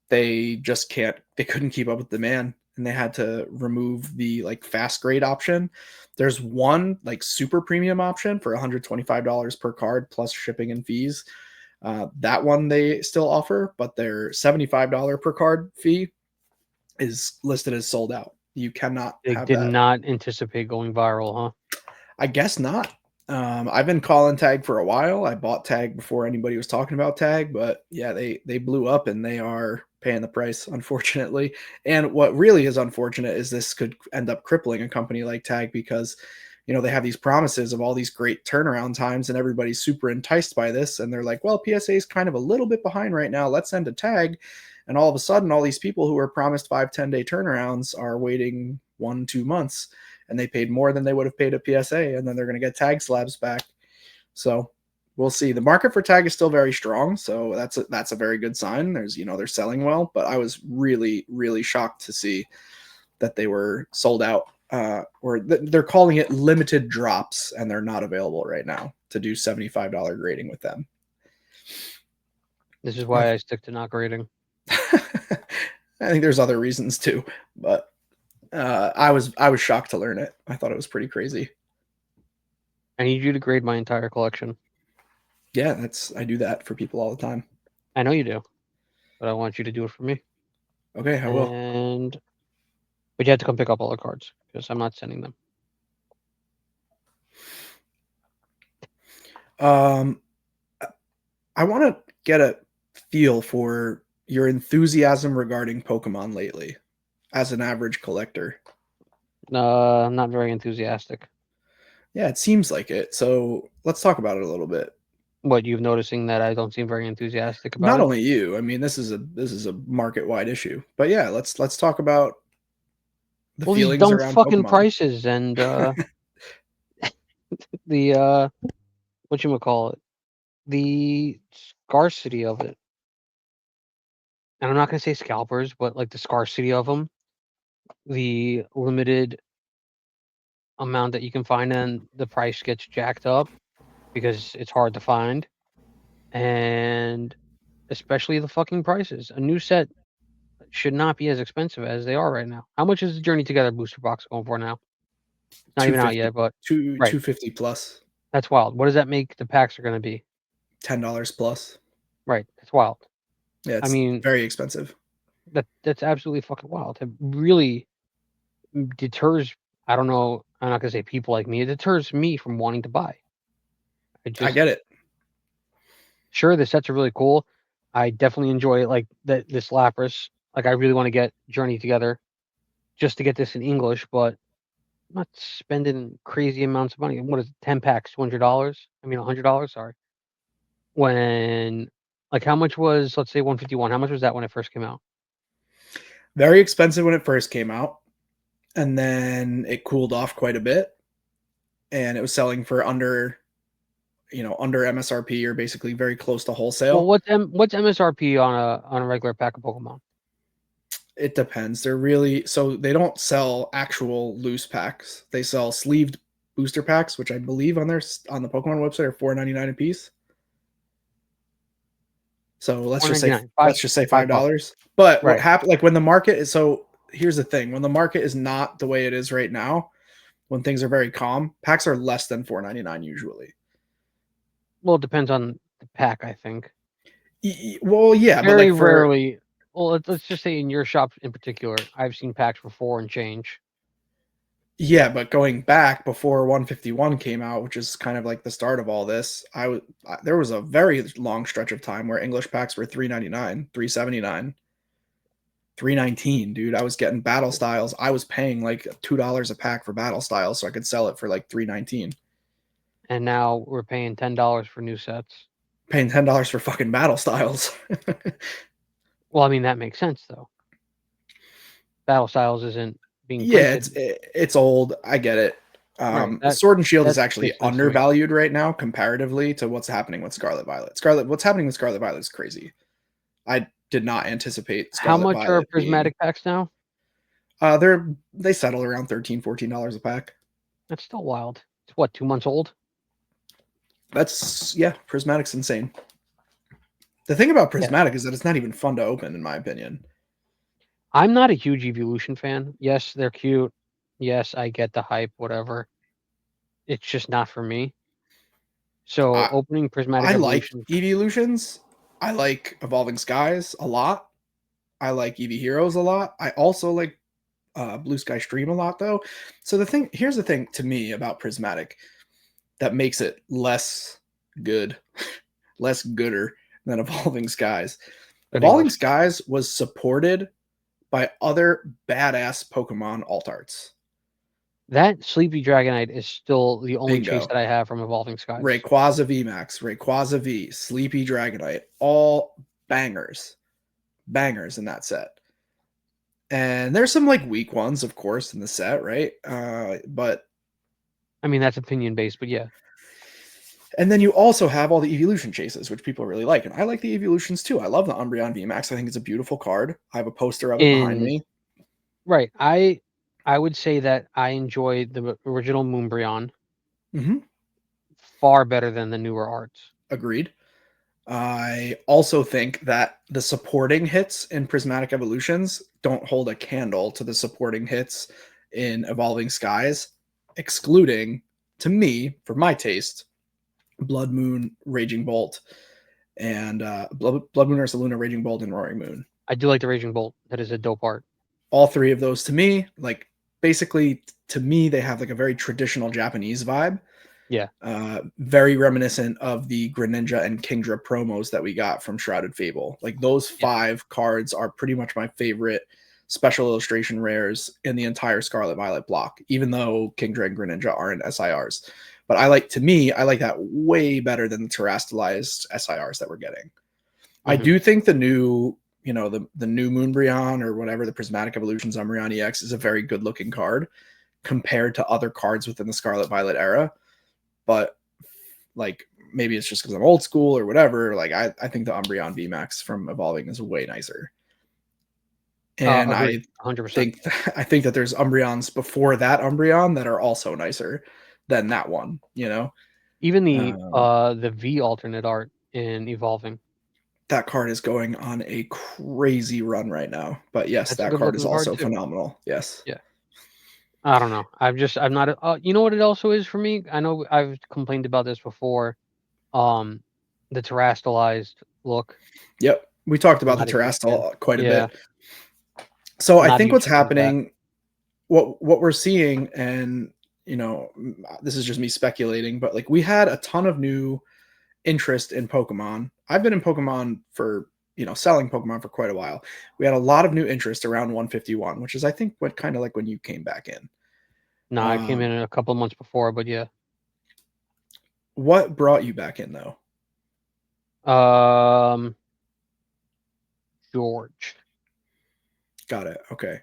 they couldn't keep up with demand, and they had to remove the like fast grade option. There's one like super premium option for $125 per card plus shipping and fees. That one they still offer, but their $75 per card fee is listed as sold out. You cannot They have did that. not anticipate going viral, huh? I guess not. I've been calling tag for a while. I bought tag before anybody was talking about tag, but yeah, they blew up and they are paying the price, unfortunately. And what really is unfortunate is this could end up crippling a company like tag because they have these promises of all these great turnaround times and everybody's super enticed by this, and they're like, well, PSA is kind of a little bit behind right now, let's send a tag. And all of a sudden all these people who were promised 5-10 day turnarounds are waiting 1-2 months, and they paid more than they would have paid a PSA, and then they're going to get tag slabs back. So we'll see. The market for tag is still very strong, so that's a very good sign. They're selling well, but I was really really shocked to see that they were sold out, they're calling it limited drops, and they're not available right now to do $75 grading with them. This is why I stick to not grading. I think there's other reasons too, but I was shocked to learn it. I thought it was pretty crazy. I need you to grade my entire collection. Yeah, I do that for people all the time. I know you do, but I want you to do it for me. Okay, I will. But you have to come pick up all the cards because I'm not sending them. I want to get a feel for your enthusiasm regarding Pokemon lately as an average collector. I'm not very enthusiastic. Yeah, it seems like it. So let's talk about it a little bit. What, you've noticing that I don't seem very enthusiastic about Not it? only you, I mean, this is a market wide issue. But yeah, let's talk about the Well, these feelings dumb around fucking Pokemon. prices and the what you call it, the scarcity of it. And I'm not gonna say scalpers, but like the scarcity of them, the limited amount that you can find, and the price gets jacked up because it's hard to find, and especially the fucking prices. A new set should not be as expensive as they are right now. How much is the Journey Together booster box going for now? It's not even out 250 yet, but two right. 250 plus, That's wild. What does that make the packs are gonna be? $10 plus. Right. That's wild. Yeah, I it's mean, very expensive. that's absolutely fucking wild. It really deters, I don't know, I'm not gonna say people like me, it deters me from wanting to buy. I I just get it. Sure, the sets are really cool. I definitely enjoy like this Lapras. Like I really want to get Journey Together just to get this in English, but I'm not spending crazy amounts of money. What is it, 10 packs, $200? I mean $100, sorry. When like how much was, let's say, 151? How much was that when it first came out? Very expensive when it first came out, and then it cooled off quite a bit, and it was selling for under under MSRP or basically very close to Well, wholesale. what's MSRP on a regular pack of Pokemon? It depends. They're really so they don't sell actual loose packs. They sell sleeved booster packs, which I believe on the Pokemon website are $4.99 a piece. So let's Four just ninety say nine, five let's just say $5. $5. But what Right. happened, like when the market is so here's the thing: when the market is not the way it is right now, when things are very calm, packs are less than $4.99 usually. Well, it depends on the pack, I think. Well, yeah, but Very like for rarely. Well, let's just say in your shop in particular, I've seen packs for 4 and change. yeah, but going back before 151 came out, which is kind of like the start of all this, there was a very long stretch of time where English packs were 3.99, 3.79, 3.19, dude. I was getting battle styles. I was paying like $2 a pack for battle styles so I could sell it for like 3.19. And now we're paying $10 for new sets. Paying $10 for fucking battle styles. Well, I mean that makes sense though. Battle Styles isn't being Yeah, printed. it's old. I get it. Right. That Sword and Shield is that actually makes sense to me. undervalued right now comparatively to what's happening with Scarlet Violet. What's happening with Scarlet Violet is crazy. I did not anticipate How Scarlet much are Violet being. prismatic packs now? They settle around $13-14 a pack. That's still wild. It's what, 2 months old? That's yeah, Prismatic's insane. The thing about Yeah. Prismatic is that it's not even fun to open, in my opinion. I'm not a huge Evolution fan. Yes, they're cute. Yes, I get the hype, whatever. It's just not for me. So I opening prismatic I like evolution. Evolutions. I like Evolving Skies a lot. I like Eevee Heroes a lot. I also like Blue Sky Stream a lot, though. So here's the thing to me about Prismatic that makes it less good, less gooder than Evolving Skies. Good Evolving English. Skies was supported by other badass Pokemon alt arts. That Sleepy Dragonite is still the only chase Bingo. that I have from Evolving Skies. Rayquaza VMAX, Rayquaza V, Sleepy Dragonite, all bangers. Bangers in that set. And there's some like weak ones, of course, in the set, right? But I mean, that's opinion based, but yeah. and then you also have all the evolution chases, which people really like. And I like the evolutions too. I love the Umbreon VMAX. I think it's a beautiful card. I have a poster of it behind In me. right, I would say that I enjoy the original Moonbryon Mm-hmm. far better than the newer arts. Agreed. I also think that the supporting hits in Prismatic Evolutions don't hold a candle to the supporting hits in Evolving Skies, excluding, to me, for my taste, Blood Moon, Raging Bolt, and Blood Moon, Ursa Luna, Raging Bolt, and Roaring Moon. I do like the Raging Bolt. That is a dope art. All three of those to me, like basically to me, they have like a very traditional Japanese vibe. Yeah. Very reminiscent of the Greninja and Kingdra promos that we got from Shrouded Fable. Like those Yeah. 5 cards are pretty much my favorite special illustration rares in the entire Scarlet Violet block, even though Kingdra and Greninja aren't SIRs. But I like that way better than the terastallized SIRs that we're getting. I Mm-hmm. do think the new, the new Moonbryon or whatever, the Prismatic Evolutions Umbreon EX is a very good looking card compared to other cards within the Scarlet Violet era. But like maybe it's just because I'm old school or whatever. Like I think the Umbreon VMAX from Evolving is way nicer. And Agreed. 100%. I think that there's Umbreons before that Umbreon that are also nicer than that one, Even Um, the V alternate art in Evolving. that card is going on a crazy run right now. But yes, That's a that good card is looking card also too. phenomenal. Yes. Yeah. I don't know. I'm not. You know what it also is for me. I know I've complained about this before. Um, the terastallized look. Yep. We talked I'm about the not a huge fan. Terrastal quite a Yeah, bit. So I not a think huge what's fan of that. happening, what we're seeing, and this is just me speculating, but like we had a ton of new interest in Pokemon. I've been in Pokemon for selling Pokemon for quite a while. We had a lot of new interest around 151, which is I think what kind of like when you came back in. No, I came in Um, a couple of months before, but yeah. what brought you back in though? Um, George. Got it. Okay.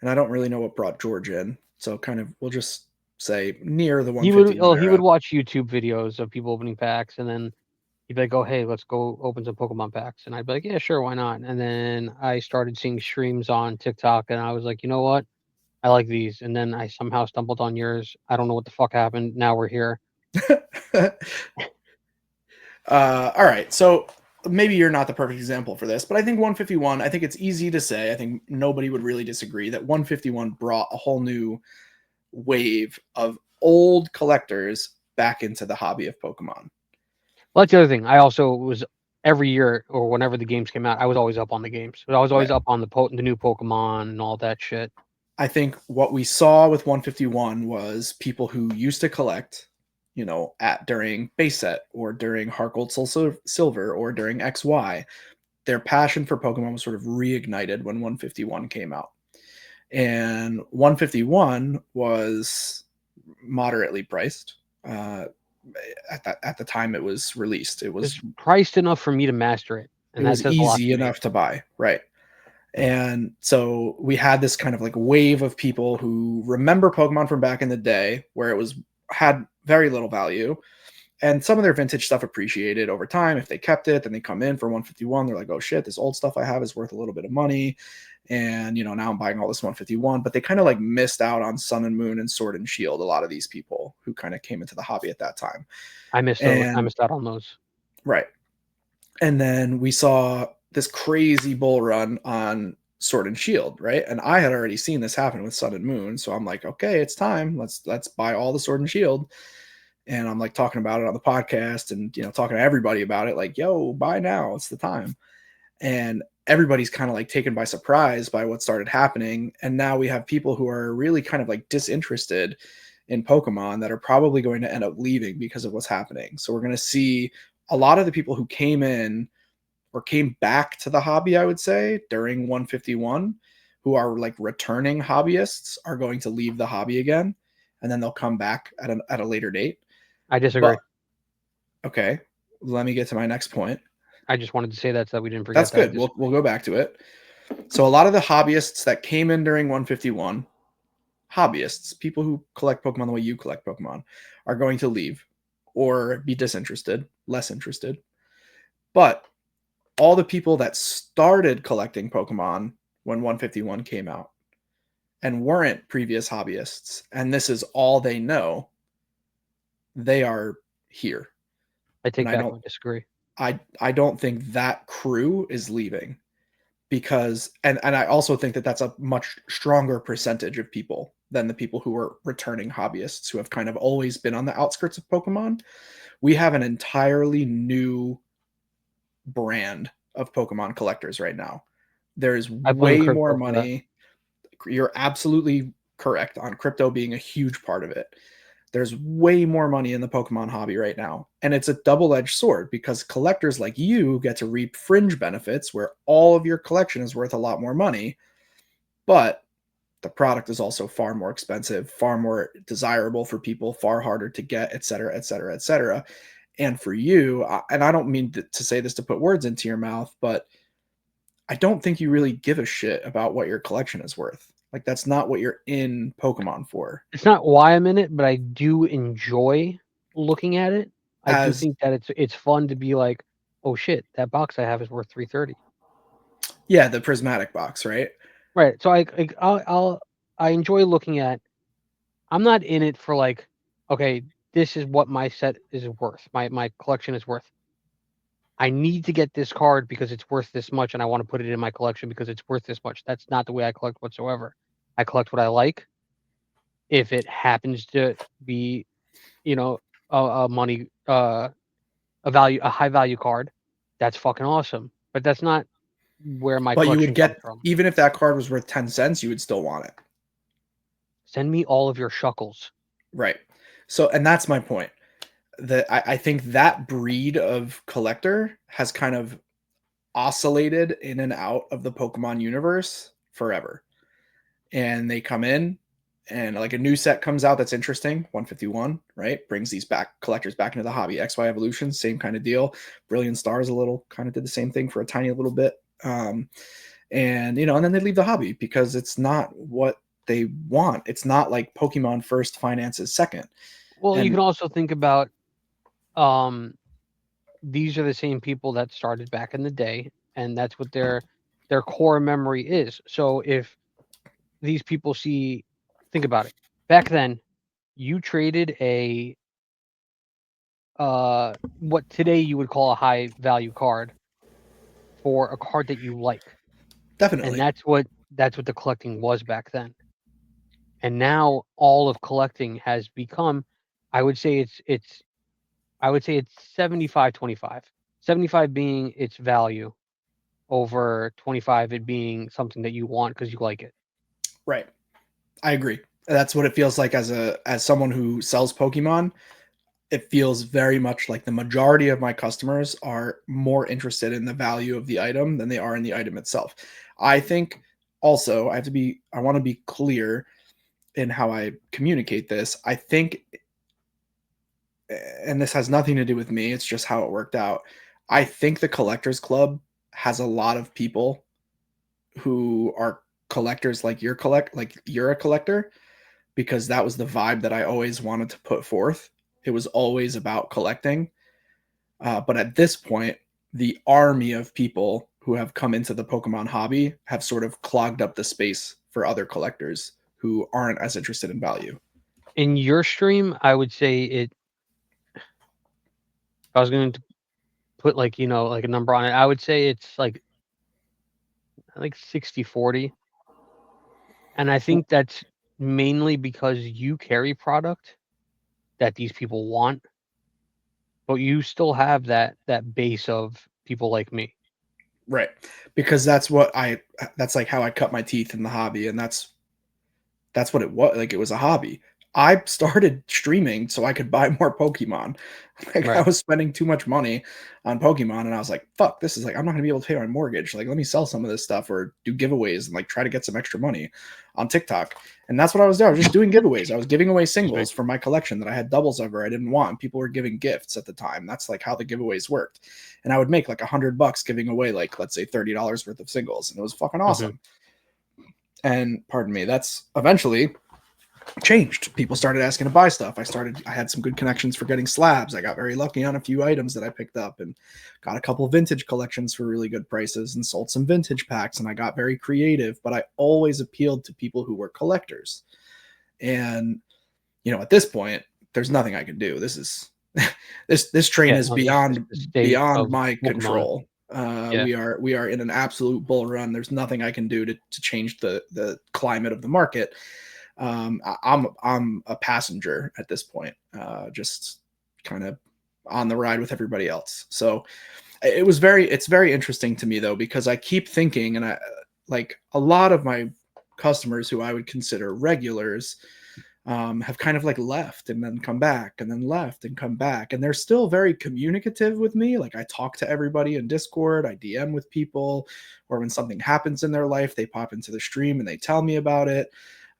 And I don't really know what brought George in, so kind of we'll just say near the He would 151 he would era. watch YouTube videos of people opening packs, and then he'd be like, "Oh, hey, let's go open some Pokemon packs." And I'd be like, "Yeah, sure, why not?" And then I started seeing streams on TikTok, and I was like, "You know what? I like these." And then I somehow stumbled on yours. I don't know what the fuck happened. Now we're here. All right, so maybe you're not the perfect example for this, but I think 151. I think it's easy to say. I think nobody would really disagree that 151 brought a whole new wave of old collectors back into the hobby of Pokemon. Well, that's the other thing. I also was every year or whenever the games came out, I was always up on the games. I was Right. always up on the new Pokemon and all that shit. I think what we saw with 151 was people who used to collect, at during base set or during Heart Gold Soul Silver or during XY, their passion for Pokemon was sort of reignited when 151 came out. And 151 was moderately priced. At the time it was released, It's priced enough for me to master it, it and that was says a lot easy to me. enough to buy, right? And so we had this kind of like wave of people who remember Pokemon from back in the day where it was had very little value, and some of their vintage stuff appreciated over time. If they kept it, then they come in for 151. They're like, oh shit, this old stuff I have is worth a little bit of money. And now I'm buying all this 151. But they kind of like missed out on Sun and Moon and Sword and Shield. A lot of these people who kind of came into the hobby at that time. I missed those. I And missed out on those. right. And then we saw this crazy bull run on Sword and Shield, right? And I had already seen this happen with Sun and Moon, so I'm like, okay, it's time. Let's buy all the Sword and Shield. And I'm like talking about it on the podcast and talking to everybody about it, like, yo, buy now, it's the time. And everybody's kind of like taken by surprise by what started happening. And now we have people who are really kind of like disinterested in Pokemon that are probably going to end up leaving because of what's happening. So we're going to see a lot of the people who came in or came back to the hobby, I would say, during 151, who are like returning hobbyists, are going to leave the hobby again, and then they'll come back at a later date. I disagree. But okay, let me get to my next point. I just wanted to say that so that we didn't forget That's that I good. disagree. We'll go back to it. So a lot of the hobbyists that came in during 151, hobbyists, people who collect Pokemon the way you collect Pokemon, are going to leave or be disinterested, less interested. But all the people that started collecting Pokemon when 151 came out and weren't previous hobbyists, and this is all they know, they are here. I And take back my disagree. I don't think that crew is leaving, because and I also think that that's a much stronger percentage of people than the people who are returning hobbyists who have kind of always been on the outskirts of Pokemon. We have an entirely new brand of Pokemon collectors right now. There's I blame way more crypto for that. money. You're absolutely correct on crypto being a huge part of it. There's way more money in the Pokemon hobby right now. And it's a double-edged sword because collectors like you get to reap fringe benefits where all of your collection is worth a lot more money, but the product is also far more expensive, far more desirable for people, far harder to get, et cetera, et cetera, et cetera. And for you, and I don't mean to say this to put words into your mouth, but I don't think you really give a shit about what your collection is worth. Like, that's not what you're in Pokemon for. It's not why I'm in it, but I do enjoy looking at it. I do As think that it's fun to be like, oh shit, that box I have is worth 330. yeah, the prismatic box, right? Right. So I enjoy looking at. I'm not in it for like, okay, this is what my set is worth. My collection is worth. I need to get this card because it's worth this much, and I want to put it in my collection because it's worth this much. That's not the way I collect whatsoever. I collect what I like. If it happens to be, you know, a money, a high value card, that's fucking awesome. But that's not where my But you would collection comes get, from. even if that card was worth 10 cents, you would still want it. Send me all of your shuckles. Right. So, and that's my point. That I think that breed of collector has kind of oscillated in and out of the Pokemon universe forever. And they come in and like a new set comes out that's interesting, 151, right? Brings these back collectors back into the hobby. XY Evolution, same kind of deal. Brilliant Stars a little kind of did the same thing for a tiny little bit. And and then they leave the hobby because it's not what they want. It's not like Pokemon first, finances second. Well, you And can also think about um these are the same people that started back in the day, and that's what their core memory is. So if these people see, think about it. Back then, you traded a what today you would call a high value card for a card that you like. And definitely, that's what the collecting was back then. And now all of collecting has become, I would say it's 75-25. 75 being its value over 25 it being something that you want because you like it. right. I agree. That's what it feels like as someone who sells Pokemon. It feels very much like the majority of my customers are more interested in the value of the item than they are in the item itself. I think also I want to be clear in how I communicate this. I think, and this has nothing to do with me, it's just how it worked out. I think the collectors club has a lot of people who are collectors like you're a collector, because that was the vibe that I always wanted to put forth. It was always about collecting. But at this point, the army of people who have come into the Pokemon hobby have sort of clogged up the space for other collectors who aren't as interested in value. In your stream, I would say if I was going to put like, like a number on it, I would say it's like 60-40. And I think that's mainly because you carry product that these people want, but you still have that base of people like me. Right. Because that's like how I cut my teeth in the hobby, and that's what it was. Like, it was a hobby. I started streaming so I could buy more Pokemon. Like, I Right. was spending too much money on Pokemon, and I was like, fuck, this is like, I'm not gonna be able to pay my mortgage. Like, let me sell some of this stuff or do giveaways and like try to get some extra money on TikTok. And that's what I was doing. I was just doing giveaways. I was giving away Excuse me. singles from my collection that I had doubles over I didn't want. And people were giving gifts at the time. That's like how the giveaways worked. And I would make like $100 giving away like, let's say, $30 worth of singles. And it was fucking Hmm. awesome. And pardon me, that's eventually changed. People started asking to buy stuff. I had some good connections for getting slabs. I got very lucky on a few items that I picked up and got a couple vintage collections for really good prices and sold some vintage packs. And I got very creative, but I always appealed to people who were collectors. And, at this point, there's nothing I can do. This is, this train Yeah, is no, this is just beyond the state beyond of my Pokemon. control. Yeah. We are in an absolute bull run. There's nothing I can do to change the climate of the market. I'm a passenger at this point, just kind of on the ride with everybody else. So it's very interesting to me though, because I keep thinking, and I like a lot of my customers who I would consider regulars have kind of like left and then come back and then left and come back, and they're still very communicative with me. Like, I talk to everybody in Discord, I DM with people, or when something happens in their life, they pop into the stream and they tell me about it.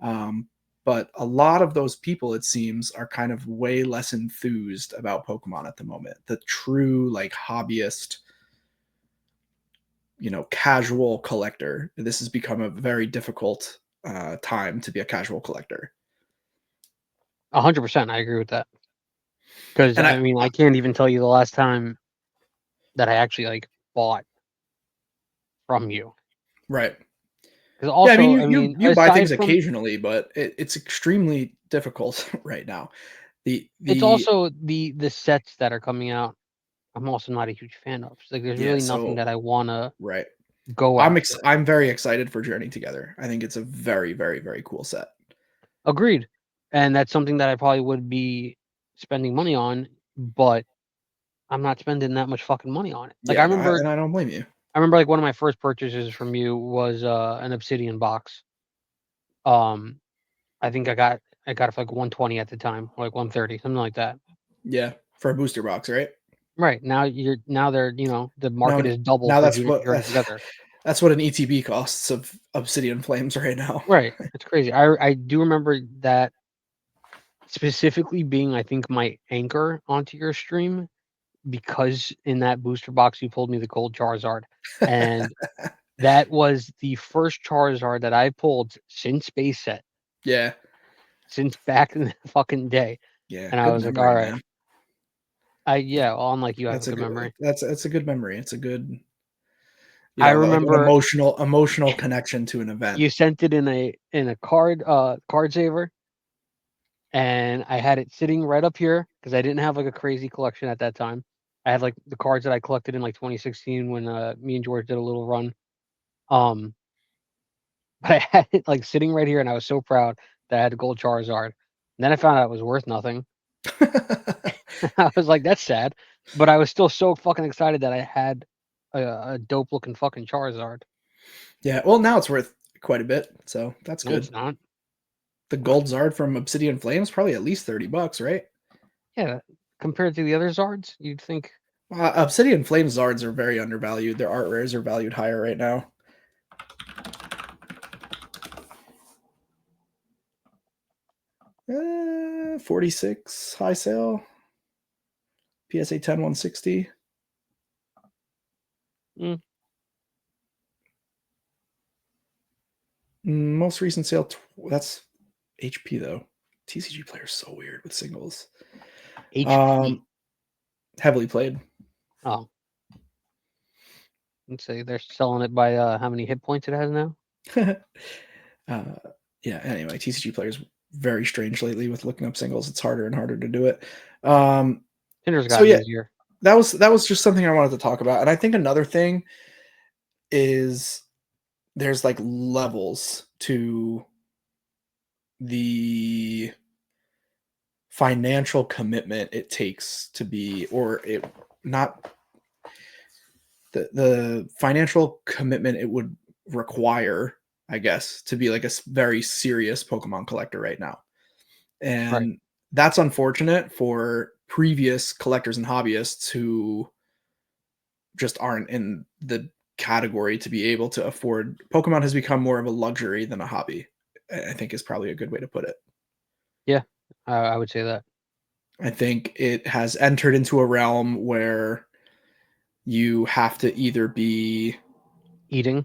um, but a lot of those people, it seems, are kind of way less enthused about Pokemon at the moment. The true like hobbyist, casual collector, this has become a very difficult time to be a casual collector. 100%. I agree with that. Because And I mean, I can't even tell you the last time that I actually like bought from you. right. Because Yeah, I mean, also, you I you mean, you buy things aside from occasionally, but it's extremely difficult right now. The it's the also the sets that are coming out. I'm also not a huge fan of. Like, there's Yeah, really nothing so that I wanna right. go after. I'm very excited for Journey Together. I think it's a very, very, very cool set. Agreed. And that's something that I probably would be spending money on, but I'm not spending that much fucking money on it. Like, Yeah, and I don't blame you. like one of my first purchases from you was an Obsidian box. Um, I think I got it for like 120 at the time, or like 130, something like that. Yeah, for a booster box, right? Right. Now they're, the market Now is double now for that's what Journey Together. that's what an ETB costs of Obsidian Flames right now. Right. It's crazy. I do remember that specifically being, I think, my anchor onto your stream, because in that booster box you pulled me the gold Charizard, and that was the first Charizard that I pulled since base set, Yeah. since back in the fucking day. Yeah. And I Good was like, all memory, right. man. Well, unlike you, I have a That's a good good. memory. That's a good memory. It's a good, I like an remember emotional connection to an event. you sent it in a card saver, and I had it sitting right up here because I didn't have like a crazy collection at that time. I had like the cards that I collected in like 2016 when me and George did a little run. Um, but I had it like sitting right here, and I was so proud that I had the gold Charizard. And then I found out it was worth nothing. I was like, that's sad. But I was still so fucking excited that I had a dope looking fucking Charizard. Yeah. Well, now it's worth quite a bit, so that's No, good. it's not. The gold Zard from Obsidian Flames probably at least $30, right? Yeah, compared to the other Zards, you'd think. Obsidian Flames Zards are very undervalued. Their art rares are valued higher right now. Uh, 46 high sale. PSA 10 160. Mm, Most recent sale, that's HP though. TCG player's so weird with singles. HP. Heavily played. Oh, let's say they're selling it by how many hit points it has now. uh, yeah. Anyway, TCG players very strange lately with looking up singles. It's harder and harder to do it. Tinder's So gotten yeah, easier. that was just something I wanted to talk about. And I think another thing is there's like levels to the financial commitment it takes to be, or it not the financial commitment it would require, I guess, to be like a very serious Pokemon collector right now. Right. And that's unfortunate for previous collectors and hobbyists who just aren't in the category to be able to afford. Pokemon has become more of a luxury than a hobby, I think is probably a good way to put it. Yeah, I would say that. I think it has entered into a realm where you have to either be Eating,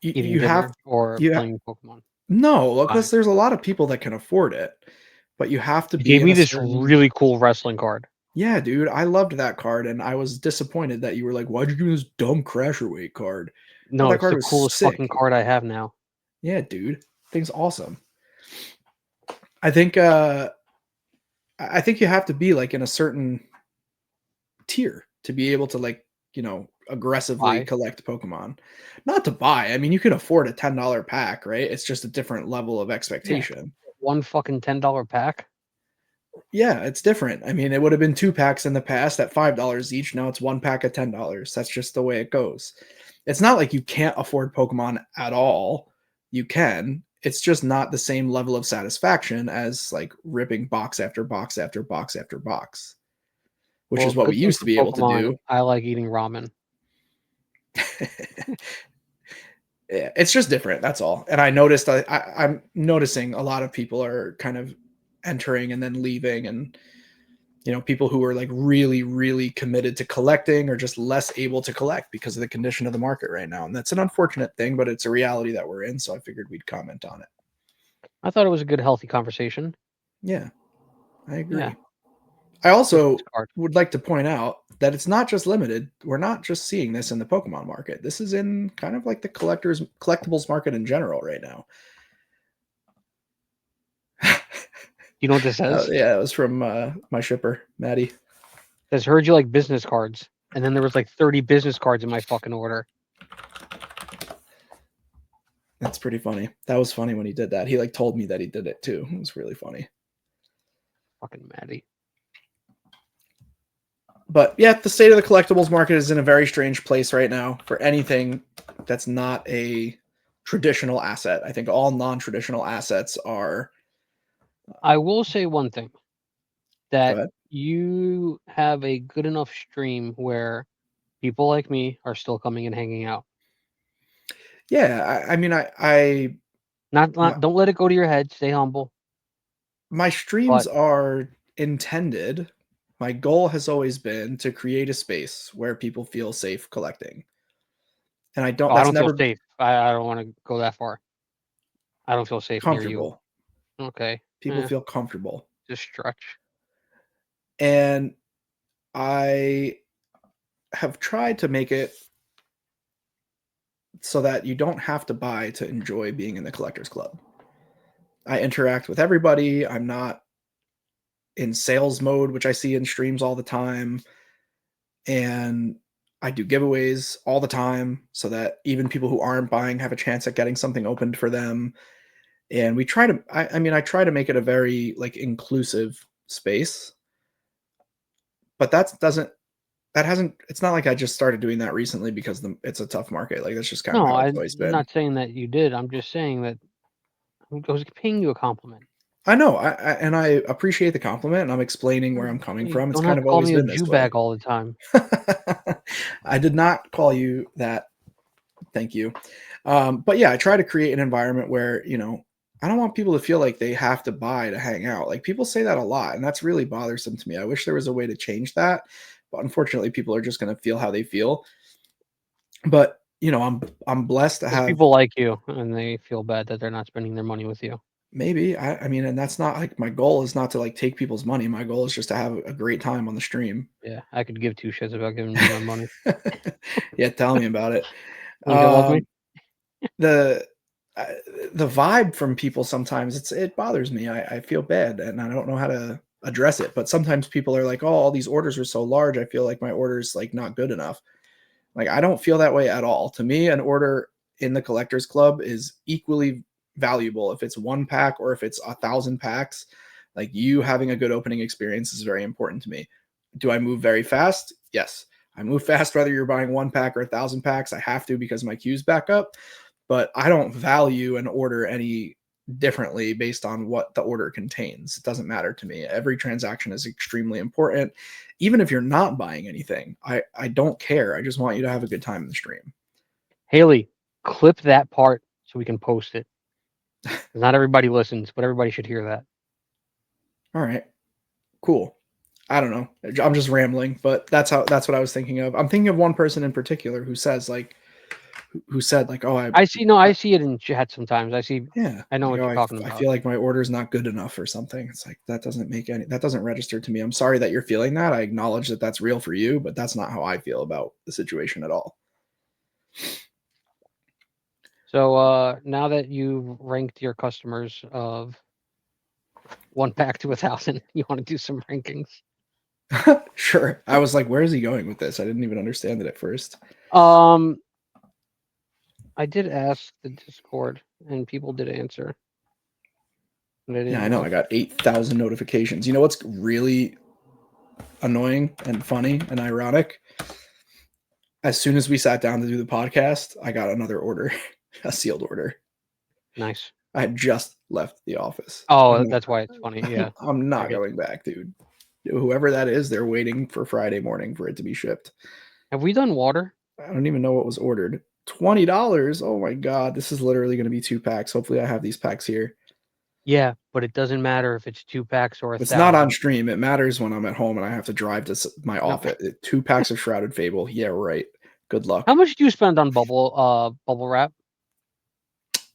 you, eating you have dinner, or you ha- playing Pokemon. no, Fine. because there's a lot of people that can afford it, but you have to You be gave in me a this certain. really cool wrestling card. Yeah, dude, I loved that card, and I was disappointed that you were like, "Why'd you give me this dumb Crasher Weight card?" But No, that it's card the was coolest fucking sick. card I have now. Yeah, dude, thing's awesome. I think I think you have to be like in a certain tier to be able to like, aggressively Why? collect Pokemon. Not to buy. I mean, you can afford a $10 pack, right? It's just a different level of Yeah, expectation. one fucking $10 pack. Yeah, it's different. I mean, it would have been two packs in the past at $5 each. Now it's one pack at $10. That's just the way it goes. It's not like you can't afford Pokemon at all. You can. It's just not the same level of satisfaction as like ripping box after box after box after box, which Well, is what we good thing used to for be able to Pokemon, do. I like eating ramen. Yeah, it's just different. That's all. And I noticed I'm noticing a lot of people are kind of entering and then leaving, and people who are like really, really committed to collecting are just less able to collect because of the condition of the market right now. And that's an unfortunate thing, but it's a reality that we're in. So I figured we'd comment on it. I thought it was a good, healthy conversation. Yeah, I Yeah, agree. I just this also card. would like to point out that it's not just limited. We're not just seeing this in the Pokemon market. This is in kind of like the collectibles market in general right now. You know what this says? Yeah, it was from my shipper, Maddie. It says, heard you like business cards. And then there was like 30 business cards in my fucking order. That's pretty funny. That was funny when he did that. He like told me that he did it too. It was really funny. Fucking Maddie. But yeah, the state of the collectibles market is in a very strange place right now for anything that's not a traditional asset. I think all non-traditional assets are. I will say one thing, Go that ahead. you have a good enough stream where people like me are still coming and hanging out. Yeah, I mean, I my, Don't let it go to your head. Stay humble. my streams But are intended. My goal has always been to create a space where people feel safe collecting, and I don't. oh, I That's don't feel never. safe. I don't want to go that far. I don't feel safe near you. comfortable. Okay. People feel comfortable. Just stretch. And I have tried to make it so that you don't have to buy to enjoy being in the collectors club. I interact with everybody. I'm not in sales mode, which I see in streams all the time. And I do giveaways all the time so that even people who aren't buying have a chance at getting something opened for them. And we try to, I mean, I try to make it a very like inclusive space, but that hasn't, it's not like I just started doing that recently because it's a tough market. Like that's just kind of No, how it's I'm always been. not saying that you did. I'm just saying that I was paying you a compliment. I know, and I appreciate the compliment, and I'm explaining where I'm coming You from. It's don't kind have to of call always me a been this Jew way. bag all the time. I did not call you that. Thank you. But yeah, I try to create an environment where, I don't want people to feel like they have to buy to hang out. Like people say that a lot, and that's really bothersome to me. I wish there was a way to change that, but unfortunately, people are just going to feel how they feel. But I'm blessed to Because have. people like you and they feel bad that they're not spending their money with you. Maybe. I mean, and that's not like my goal is not to like take people's money. My goal is just to have a great time on the stream. Yeah, I could give two shits about giving you my money. Yeah, tell me about it. Don't you love me? Um, the uh, the vibe from people sometimes it bothers me. I feel bad and I don't know how to address it. But sometimes people are like, "Oh, all these orders are so large. I feel like my order's like not good enough." Like I don't feel that way at all. To me, an order in the collectors club is equally valuable if it's one pack or if it's 1,000 packs. Like you having a good opening experience is very important to me. Do I move very fast? Yes. I move fast whether you're buying one pack or 1,000 packs. I have to because my queue's back up. But I don't value an order any differently based on what the order contains. It doesn't matter to me. Every transaction is extremely important. Even if you're not buying anything, I don't care. I just want you to have a good time in the stream. Haley, clip that part so we can post it. 'Cause not everybody listens, but everybody should hear that. All right. Cool. I don't know. I'm just rambling, but that's what I was thinking of. I'm thinking of one person in particular who says like who said like, "Oh, I see. No, I see it in chat sometimes. I see. yeah, I know like, what oh, you're talking I about. feel like my order is not good enough or something." It's like that doesn't register to me. I'm sorry that you're feeling that. I acknowledge that that's real for you, but that's not how I feel about the situation at all. So now that you've ranked your customers of one pack to 1,000, you want to do some rankings? Sure. I was like, where is he going with this? I didn't even understand it at first. Um, I did ask the Discord, and people did answer. And I Yeah, didn't I know know. I got 8,000 notifications. You know what's really annoying and funny and ironic? As soon as we sat down to do the podcast, I got another order, a sealed order. Nice. I had just left the office. Oh, that's why it's funny. Yeah, I'm I not get going you. back, dude. Whoever that is, they're waiting for Friday morning for it to be shipped. Have we done water? I don't even know what was ordered. $20. Oh my god, this is literally going to be 2 packs. Hopefully, I have these packs here. Yeah, but it doesn't matter if it's 2 packs or It's not on 1,000. stream. It matters when I'm at home and I have to drive to my No. office. 2 packs of Shrouded Fable. Yeah, right. Good luck. How much do you spend on bubble wrap?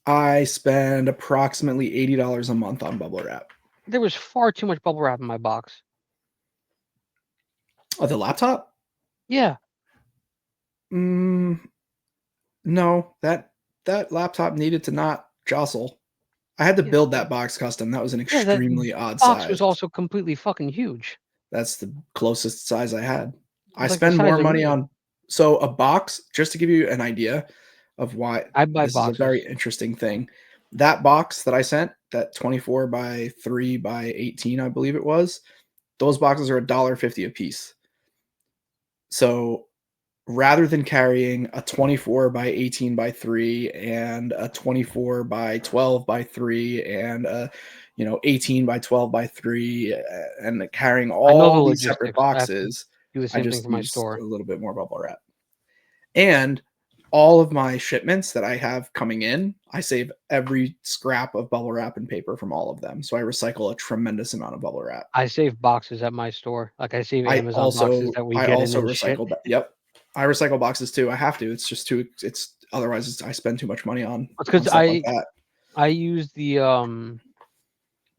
I spend approximately $80 a month on bubble wrap. There was far too much bubble wrap in my box. Oh, the laptop? Yeah. No, that laptop needed to not jostle. I had to Yeah, build that box custom. That was an yeah, that extremely odd box size. was also completely fucking huge. That's the closest size I had. It I was like the spend size more of money me. on so a box, just to give you an idea of why I buy this is a very boxes. interesting thing. That box that I sent, that 24 by 3 by 18, I believe it was, those boxes are $1.50 a piece. So rather than carrying a 24 by 18 by 3 and a 24 by 12 by 3 and a 18 by 12 by 3 and carrying I know the all these separate logistics. I have to boxes, do the I same thing just for my used store. a little bit more bubble wrap. And all of my shipments that I have coming in, I save every scrap of bubble wrap and paper from all of them. So I recycle a tremendous amount of bubble wrap. I save boxes at my store. Like I save I Amazon boxes also that we I get in also and shit. recycle. Yep, I recycle boxes too. I have to. It's just too. It's otherwise I spend too much money on Because stuff like that. I use the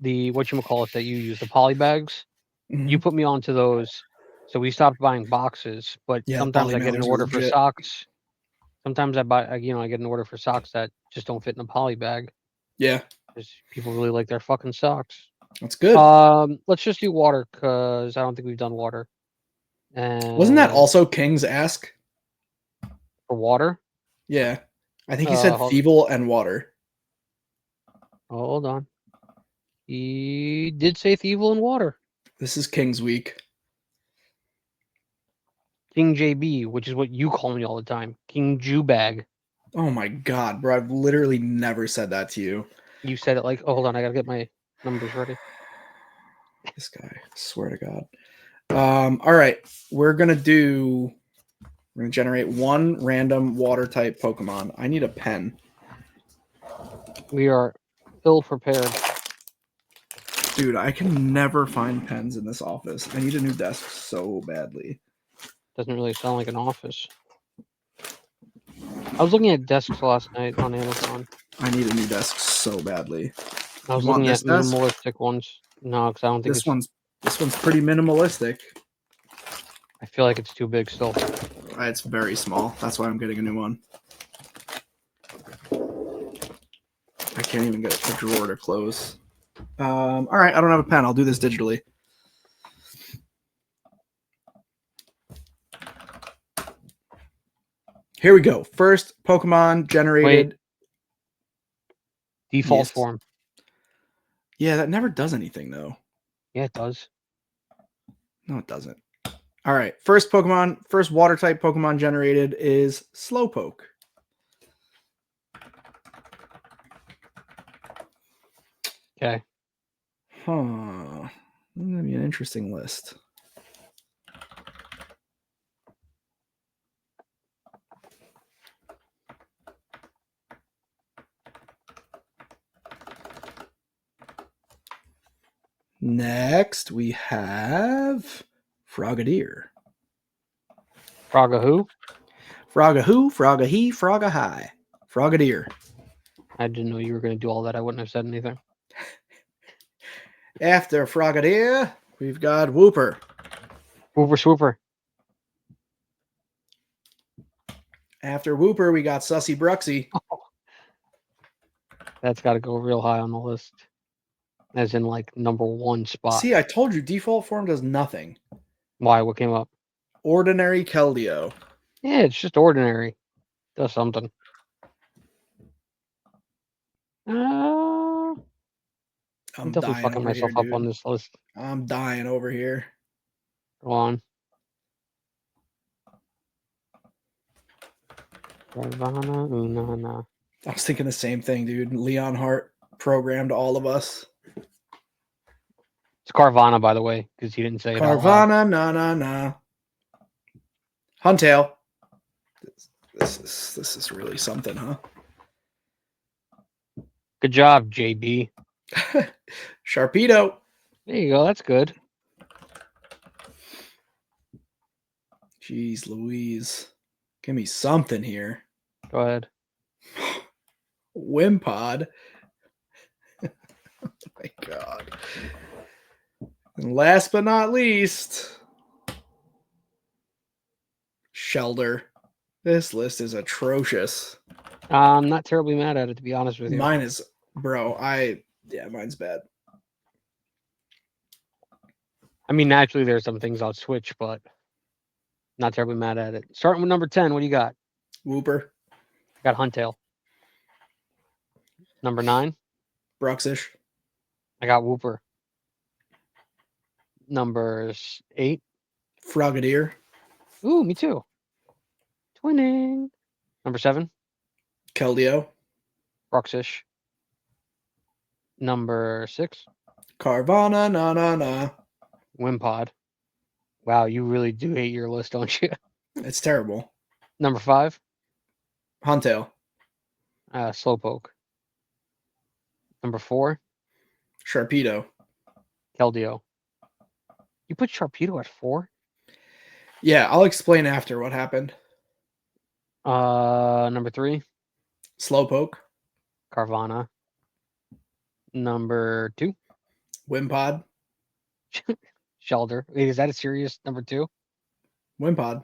whatchamacallit that you use, the poly bags. You Mhm. put me onto those, so we stopped buying boxes. But Yeah, the sometimes poly I get an mailers are order for legit. socks. Sometimes I get an order for socks that just don't fit in a poly bag Yeah, because people really like their fucking socks. that's good. Let's just do water because I don't think we've done water. Wasn't that And also King's Ask? for water, Yeah. I think he said hold Feeble and water. hold on. He did say Thievel and water. This is King's week. King JB, which is what you call me all the time. King Jewbag. Oh my god, bro. I've literally never said that to you. You said it like, oh, hold on, I gotta get my numbers ready. This guy, I swear to God. All right. We're gonna generate one random water type Pokemon. I need a pen. We are ill prepared. Dude, I can never find pens in this office. I need a new desk so badly. Doesn't really sound like an office. I was looking at desks last night on Amazon. I need a new desk so badly. I You was want looking this at desk? minimalistic ones. No, because I don't think This it's. one's pretty minimalistic. I feel like it's too big still. It's very small. That's why I'm getting a new one. I can't even get a drawer to close. All right, I don't have a pen. I'll do this digitally. Here we go. First Pokemon generated. Wait, default Yes. form. Yeah, that never does anything though. Yeah, it does. No, it doesn't. All right. First water type Pokemon generated is Slowpoke. Okay. Huh. This is gonna be an interesting list. Next, we have Frogadier. Fraga who? Frogahoo, Frogahee, Frogahigh. Frogadier. I didn't know you were going to do all that. I wouldn't have said anything. After Frogadier, we've got Wooper. Whooper swooper. After Wooper, we got Sussy Bruxy. That's got to go real high on the list. As in, like, #1 spot. See, I told you, default form does nothing. Why? What came up? Ordinary Keldeo. Yeah, it's just ordinary. Does something. I'm I'm definitely dying fucking over here, myself up on dude. this list. I'm dying over here. Go on. Carvana, Unana. I was thinking the same thing, dude. Leon Hart programmed all of us. It's Carvana, by the way, because he didn't say it out loud. Carvana, na. Huntail. This is really something, huh? Good job, JB. Sharpedo. There you go. That's good. Jeez Louise. Give me something here. Go ahead. Wimpod. Oh my god. And last but not least, Shelder. This list is atrocious. I'm not terribly mad at it, to be honest with you. Mine is, bro. Mine's bad. I mean, naturally, there's some things I'll switch, but not terribly mad at it. Starting with number 10, what do you got? Wooper. I got Huntail. Number 9, Bruxish. I got Wooper. Number 8. Frogadier. Ooh, me too. Twinning. Number 7, Keldeo. Roxish. Number 6, Carvana, na. Wimpod. Wow, you really do hate your list, don't you? It's terrible. Number 5, Huntail. Slowpoke. Number 4, Sharpedo. Keldeo. You put Sharpedo at 4? Yeah, I'll explain after what happened. Number 3, Slowpoke. Carvana. Number 2, Wimpod. Shelter. Wait, is that a serious number 2? Wimpod.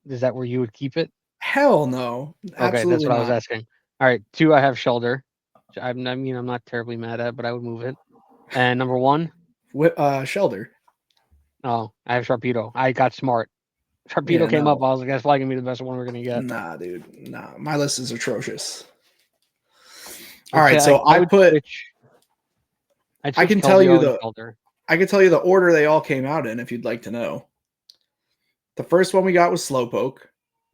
Is that where you would keep it? Hell no. Okay, that's Absolutely what I was not. asking. All right, 2, I have Shelter. I mean, I'm not terribly mad at, but I would move it. And number 1, Shelter. oh, I have Sharpedo. I got smart. Yeah, Sharpedo came up. no. I was like, that's probably gonna be the best one we're gonna get. Nah, dude. Nah. My list is atrocious. All I'd say right, so I would switch. I'd I switch can tell you Keldeo and the Shelter. I can tell you the order they all came out in if you'd like to know. The first one we got was Slowpoke.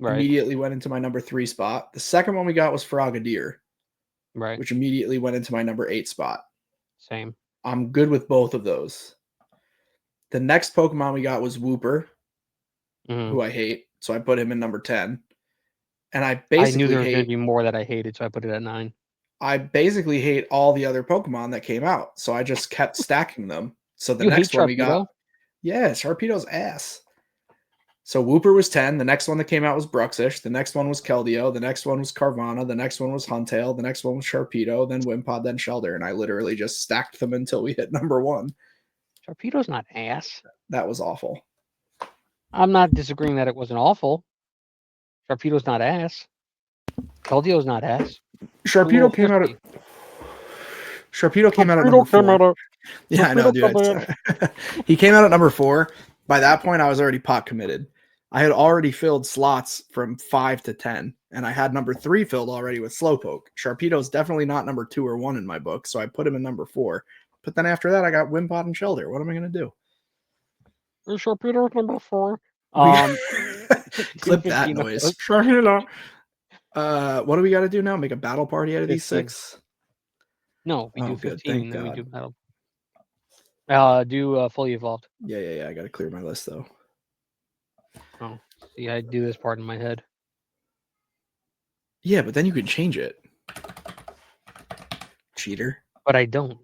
Right, Immediately went into my number 3 spot. The second one we got was Frogadier, right, which immediately went into my number 8 spot. same. I'm good with both of those. The next Pokemon we got was Wooper, Hmm. who I hate, so I put him in number 10. And I knew there was gonna be more that I hated, so I put it at 9. I basically hate all the other Pokemon that came out. So I just kept stacking them. So the You hate next one we got, Sharpedo? yeah, Sharpedo's ass. So Wooper was 10. The next one that came out was Bruxish. The next one was Keldeo. The next one was Carvana. The next one was Huntail. The next one was Sharpedo. Then Wimpod. Then Shelter. And I literally just stacked them until we hit number 1. Sharpedo's not ass. That was awful. I'm not disagreeing that it wasn't awful. Sharpedo's not ass. Keldeo's not ass. A little Sharpedo came out at frisky. number Sharpedo came 4. out of Yeah, I know, Sharpedo dude. come out. He came out at number 4. By that point, I was already pot committed. I had already filled slots from 5 to 10, and I had number 3 filled already with Slowpoke. Sharpedo's definitely not number 2 or 1 in my book, so I put him in number 4. But then after that, I got Wimpod and Shelter. What am I going to do? Sharpedo's number 4. We Um, clip that 215 of noise. those. Sharpedo. What do we got to do now? Make a battle party out of these 15. 6? No, we Oh, do good. 15 Thank and then we God. do battle. Do fully evolved. Yeah. I got to clear my list, though. Oh, see, I do this part in my head. Yeah, but then you could change it. Cheater. But I don't.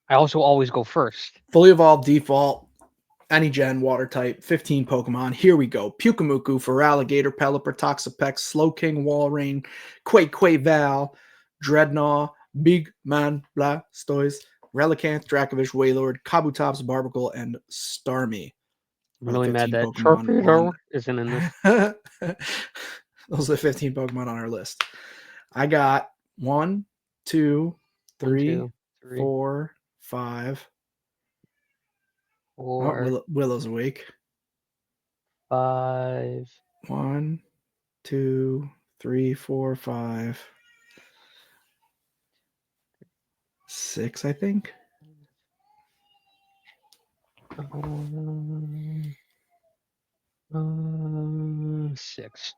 I also always go first. Fully evolved default, any gen, water type, 15 Pokemon. Here we go. Pyukumuku, Feraligatr, Pelipper, Toxapex, Slowking, Walrein, Quaquaval, Dreadnought, Big Man, Blastoise, Relicanth, Dracovish, Wailord, Kabutops, Barbacle, and Starmie. I'm Are the really mad 15 that Pokemon on. Sharpedo isn't in this. Those are the 15 Pokemon on our list. I got 1, 2, 1, 3, 2, 3, 4, 5. Oh, 4, Willow's awake. 5. 1, 2, 3, 4, 5, 6, I think. Um, 6.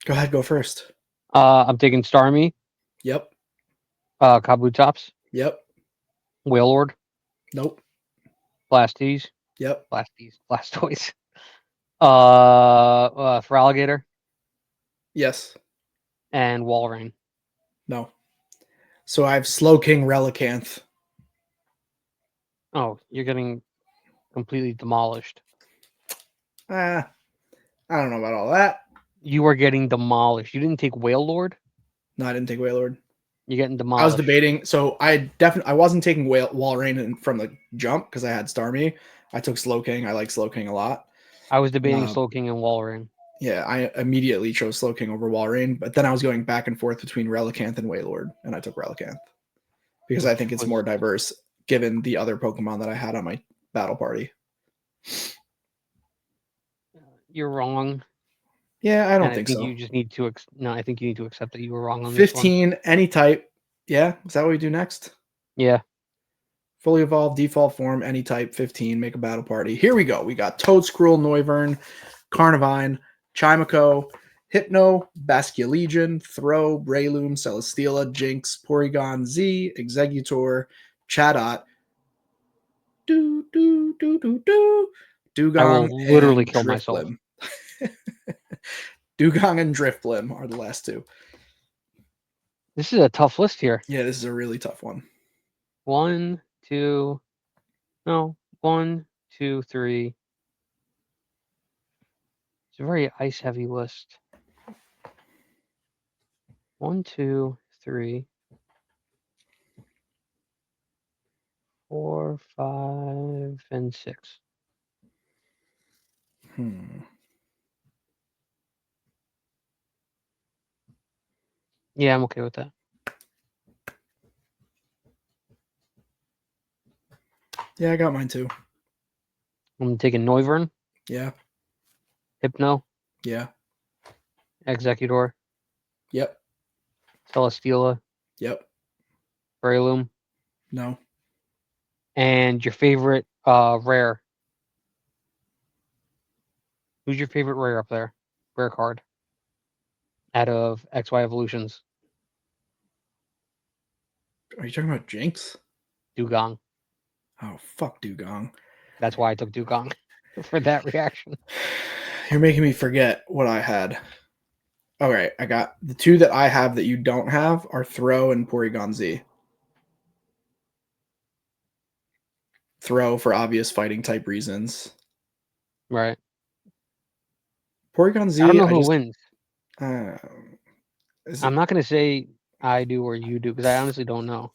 Go ahead, go first. I'm taking Starmie, Yep. Kabutops, Yep. Wailord, Nope. Blastoise, Yep. Blastoise, Feraligatr, Yes. and Walrein. No. So I have Slowking, Relicanth. Oh, you're getting completely demolished. I don't know about all that. You are getting demolished. You didn't take Wailord. No, I didn't take Wailord. You're getting I was demolished. debating. So I wasn't taking Walrein from the jump because I had Starmie. I took Slowking. I like Slowking a lot. I was debating Um, Slowking and Walrein. Yeah, I immediately chose Slowking over Walrein, but then I was going back and forth between Relicanth and Wailord, and I took Relicanth because I think it's more diverse given the other Pokemon that I had on my battle party. You're wrong. Yeah, I And don't I think think so. you just need to. No, I think you need to accept that you were wrong on this one. 15, any type. Yeah, is that what we do next? Yeah. Fully evolved, default form, any type, 15, make a battle party. Here we go. We got Toadscruel, Noivern, Carnivine, Chimico, Hypno, Basculegion, Throw, Breloom, Celesteela, Jinx, Porygon Z, Executor, Chatot, do do do do do, I will Dugong, literally and kill myself. Drifblim. Dugong and Drifblim are the last two. This is a tough list here. Yeah, this is a really tough one. 1, 2, no, 1, 2, 3. It's a very ice heavy list. 1, 2, 3, 4, 5, and 6. Yeah, I'm okay with that. Yeah, I got mine too. I'm taking Noivern, Yeah. Hypno, Yeah. Executor, Yep. Celesteela, Yep. Breloom, No. and your favorite rare. Who's your favorite rare up there? Rare card out of XY Evolutions. Are you talking about Jinx? Dugong. Oh, fuck Dugong. That's why I took Dugong for that reaction. You're making me forget what I had. All right, I got the two that I have that you don't have are Throw and Porygon Z. Throw for obvious fighting type reasons. Right. Porygon I don't Z, know I who just wins. is it, I'm not going to say I do or you do because I honestly don't know.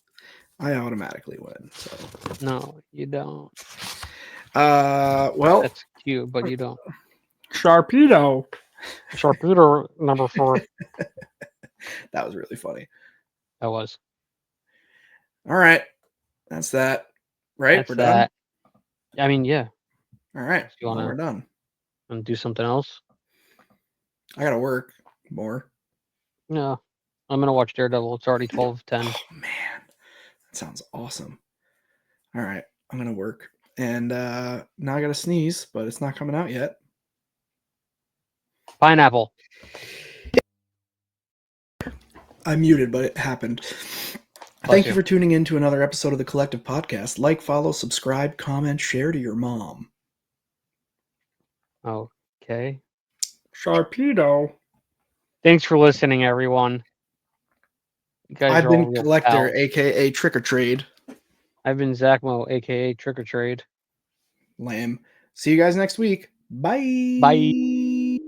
I automatically win. So No, you don't. well, That's cute, but you don't. Sharpedo. Sharpedo number 4. That was really funny. That was. All right, that's that. Right, That's we're done. that. I mean, yeah. All right, You well, wanna we're done. do something else? I gotta work more. No. I'm gonna watch Daredevil. It's already 12:10. Oh man, that sounds awesome. All right, I'm gonna work, and now I gotta sneeze, but it's not coming out yet. Pineapple. I muted, but it happened. Thank you for tuning in to another episode of the Collective Podcast. Like, follow, subscribe, comment, share to your mom. Okay. Sharpedo. Thanks for listening, everyone. You guys I've are all been real Collector, pals. aka Trick or Trade. I've been Zack Mo, aka Trick or Trade. Lame. See you guys next week. Bye. Bye.